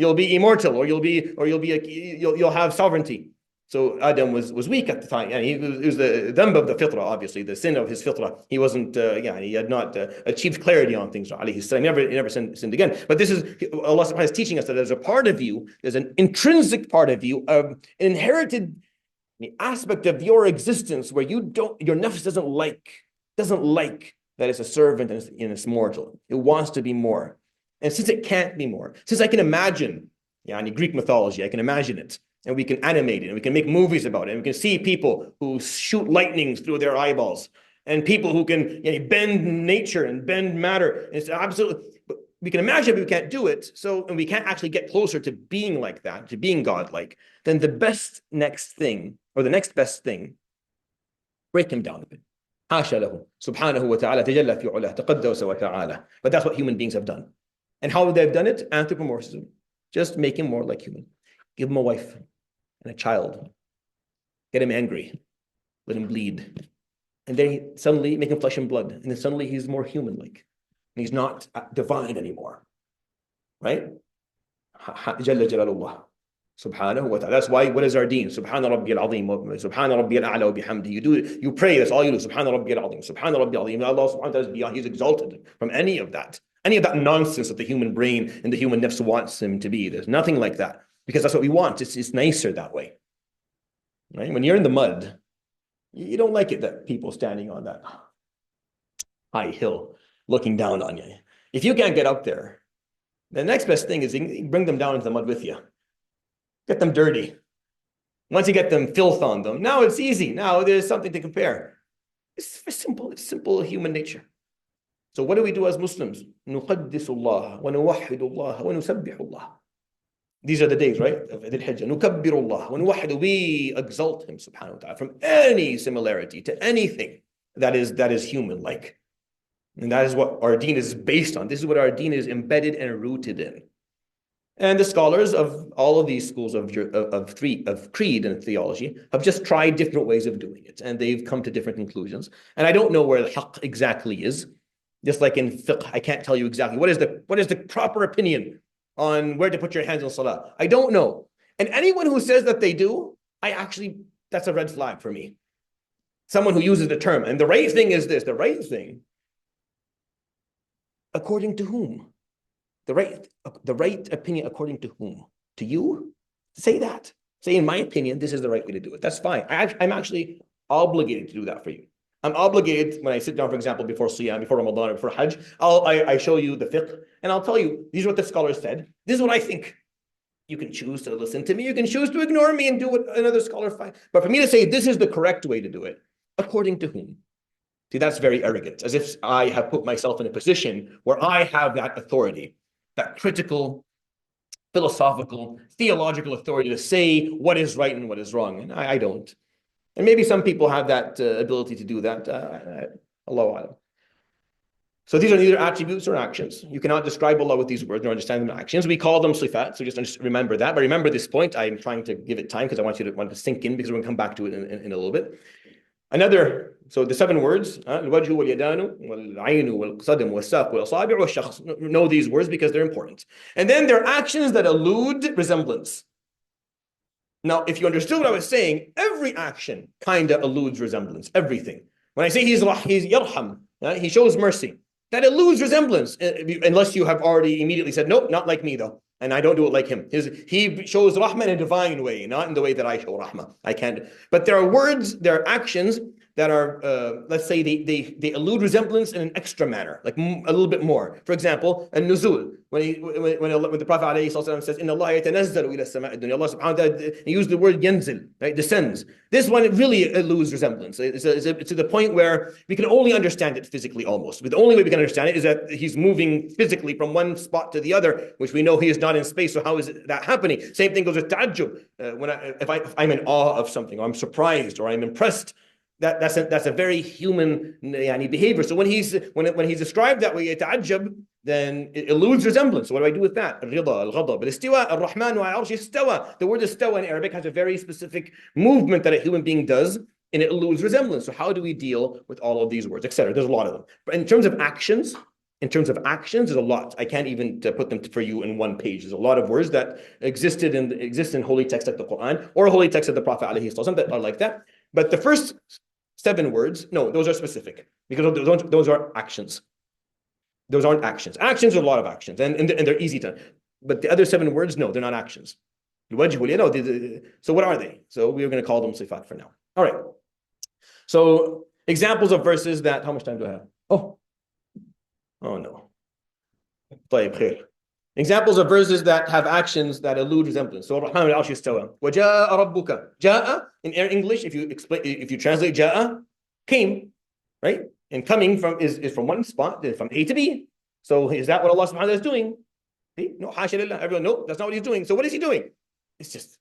You'll be immortal or you'll have sovereignty. So Adam was weak at the time. And it was the dhanb of the fitra, obviously, the sin of his fitra. He wasn't, he had not achieved clarity on things. He never sinned again. But this is, Allah subhanahu wa ta'ala is teaching us that there's a part of you, there's an intrinsic part of you, an inherited aspect of your existence where your nafs doesn't like that it's a servant and it's mortal. It wants to be more. And since it can't be more, since I can imagine, Greek mythology, I can imagine it, and we can animate it, and we can make movies about it, and we can see people who shoot lightnings through their eyeballs, and people who can bend nature and bend matter. It's absolutely, but we can imagine, but we can't do it. And we can't actually get closer to being like that, to being godlike. Then the next best thing, break him down a bit. حاشا له سبحانه وتعالى تجلى في علاه تقدس وتعالى. But that's what human beings have done. And how they've done it? Anthropomorphism. Just make him more like human. Give him a wife and a child. Get him angry. Let him bleed. And then suddenly make him flesh and blood. And then suddenly he's more human-like. And he's not divine anymore. Right? جل جلال الله. Subhanahu wa ta'ala. That's why, what is our deen? Subhana Rabbi al-Azim. Subhana Rabbi al-A'la wa bihamdi. You pray, that's all you do. Subhana Rabbi al-Azim. Subhana Rabbi al-Azim. Allah subhanahu wa ta'ala is beyond, he's exalted from any of that nonsense that the human brain and the human nafs wants him to be. There's nothing like that. Because that's what we want. It's nicer that way. Right? When you're in the mud, you don't like it that people standing on that high hill looking down on you. If you can't get up there, the next best thing is you bring them down into the mud with you. Get them dirty. Once you get them filth on them, now it's easy. Now there's something to compare. It's simple human nature. So what do we do as Muslims? نقدس الله ونوحد الله ونسبح الله. These are the days, right? Of Dhul Hijjah. نكبر الله ونوحد. We exalt him subhanahu wa ta'ala from any similarity to anything that is human-like. And that is what our deen is based on. This is what our deen is embedded and rooted in. And the scholars of all of these schools of creed and theology have just tried different ways of doing it, and they've come to different conclusions. And I don't know where the haqq exactly is. Just like in fiqh, I can't tell you exactly what is the proper opinion on where to put your hands on salah. I don't know. And anyone who says that they do, that's a red flag for me. Someone who uses the term, and the right thing is this, the right thing, according to whom? The right opinion according to whom? To you? Say that. Say, in my opinion, this is the right way to do it. That's fine. I'm actually obligated to do that for you. I'm obligated when I sit down, for example, before Siyam, before Ramadan, or before Hajj, I show you the fiqh, and I'll tell you, these are what the scholars said. This is what I think. You can choose to listen to me. You can choose to ignore me and do what another scholar finds. But for me to say, this is the correct way to do it, according to whom? See, that's very arrogant, as if I have put myself in a position where I have that authority, that critical, philosophical, theological authority to say what is right and what is wrong. And I don't. And maybe some people have that ability to do that. Allahu A'lam. So these are neither attributes or actions. You cannot describe Allah with these words nor understand them actions. We call them sifat, so just remember that. But remember this point. I'm trying to give it time because I want you to sink in because we're going to come back to it in a little bit. So the 7 words, الوجه واليدان والعين والقدم والساق والأصابع والشخص. Know these words because they're important. And then there are actions that elude resemblance. Now, if you understood what I was saying, every action kind of eludes resemblance. Everything. When I say he's yarham, he shows mercy. That eludes resemblance, unless you have already immediately said, nope, not like me though. And I don't do it like him. He shows rahmah in a divine way, not in the way that I show rahmah. I can't. But there are words, there are actions that are, let's say, they elude resemblance in an extra manner, like a little bit more. For example, an-nuzul, when the Prophet ﷺ says, "Inna Allah yatanazzalu ila as-sama'i ad-dunya," Allah subhanahu wa ta'ala, he used the word yanzil, right, descends. This one, it really eludes resemblance. It's to the point where we can only understand it physically almost. But the only way we can understand it is that he's moving physically from one spot to the other, which we know he is not in space. So how is that happening? Same thing goes with ta'ajjub. If I'm in awe of something, or I'm surprised, or I'm impressed, that's a very human behavior. So when he's described that way, يتعجب, then it eludes resemblance. So what do I do with that? الرضا, الغضب, الاستواء, الرحمن على العرش استوى. The word istawa in Arabic has a very specific movement that a human being does, and it eludes resemblance. So how do we deal with all of these words, etc.? There's a lot of them. But in terms of actions, there's a lot. I can't even put them for you in one page. There's a lot of words that exist in holy texts like the Quran or holy texts of the Prophet ﷺ that are like that. But the first 7 words, no, those are specific because those are actions. Those aren't actions. Actions are a lot of actions, and they're easy to. But the other 7 words, no, they're not actions. So what are they? So we're going to call them sifat for now. All right. So examples of verses that. How much time do I have? Oh no. طيب خير. Examples of verses that have actions that elude resemblance. So Rahman al-Arsh istawa. وَجَاءَ رَبُّكَ. Ja'a in English, if you translate ja'a, came, right? And coming is from one spot, from A to B. So is that what Allah subhanahu wa ta'ala is doing? See? No, hasha lillah. Everyone, no, that's not what he's doing. So what is he doing? It's just,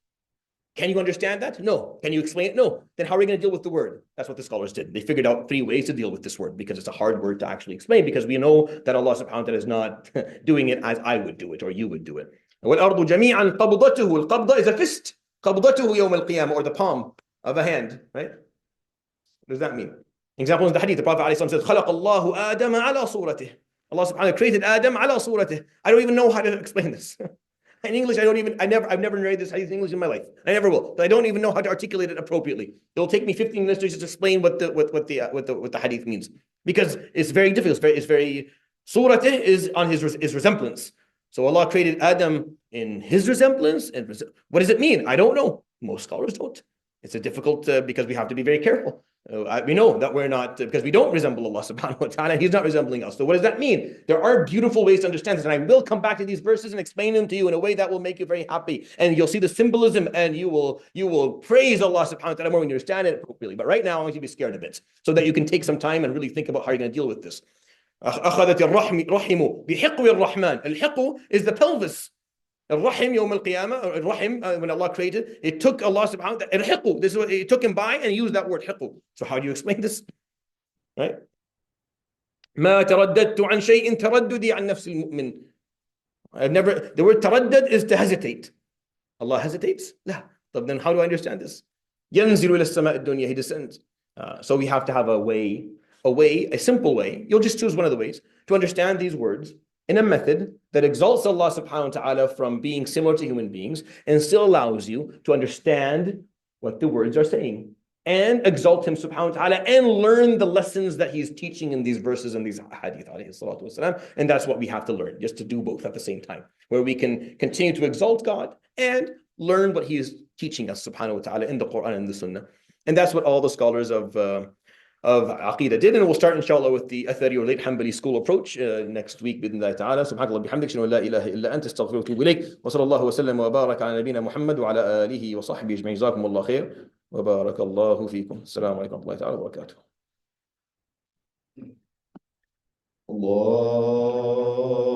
can you understand that? No. Can you explain it? No. Then how are we going to deal with the word? That's what the scholars did. They figured out 3 ways to deal with this word because it's a hard word to actually explain, because we know that Allah subhanahu wa ta'ala is not doing it as I would do it or you would do it. وَالْأَرْضُ جَمِيعًا قَبْضَتُهُ. الْقَبْضَ is a fist. قَبْضَتُهُ يَوْمَ الْقِيَامَةِ, or the palm of a hand, right? What does that mean? Example in the hadith, the Prophet ﷺ says, خَلَقَ اللَّهُ آدَمَ عَلَى صُورَتِهِ. Allah subhanahu wa ta'ala created Adam عَلَى صُورَتِهِ. I don't even know how to explain this. In English, I've never narrated this hadith in English in my life. I never will. But I don't even know how to articulate it appropriately. It'll take me 15 minutes to just explain what the hadith means, because it's very difficult. It's very suratih is on his resemblance. So Allah created Adam in his resemblance. And what does it mean? I don't know. Most scholars don't. It's a difficult because we have to be very careful. We know that we're not, because we don't resemble Allah subhanahu wa ta'ala, and He's not resembling us. So what does that mean? There are beautiful ways to understand this, and I will come back to these verses and explain them to you in a way that will make you very happy, and you'll see the symbolism, and you will praise Allah subhanahu wa ta'ala more when you understand it appropriately. But right now, I want you to be scared a bit, so that you can take some time and really think about how you're going to deal with this. أخذت الرحم بحقو الرحمن. الحقو is the pelvis. الرحم يوم القيامة, الرحم, when Allah created, it took Allah subhanahu wa ta'ala, الحقو, this is what it took him by, and he used that word حقو. So how do you explain this? Right? ما ترددت عن شيء ترددي عن نفس المؤمن. The word تردد is to hesitate. Allah hesitates? لا. Then how do I understand this? ينزل إلى السماء الدنيا, he descends. So we have to have a simple way. You'll just choose one of the ways to understand these words in a method that exalts Allah subhanahu wa ta'ala from being similar to human beings and still allows you to understand what the words are saying and exalt him subhanahu wa ta'ala and learn the lessons that he's teaching in these verses and these hadith alayhi salatu wasalam. And that's what we have to learn, just to do both at the same time, where we can continue to exalt God and learn what he is teaching us subhanahu wa ta'ala in the Quran and the Sunnah. And that's what all the scholars of Aqeeda did, and we'll start inshallah with the Athari or late Hanbali school approach next week bidnillah ta'ala. Subhanakallah bihamdik, shanu la ilaha illa anta, astaghfiruka wa atubu ilayk, wa sallallahu wa sallam wa baraka ala nabiyyina Muhammad wa ala alihi wa sahbihi ajma'in. Jazakumullahu khair wa barakallahu feekum. Assalamu alaikum wa rahmatullahi ta'ala wa barakatuh. Allah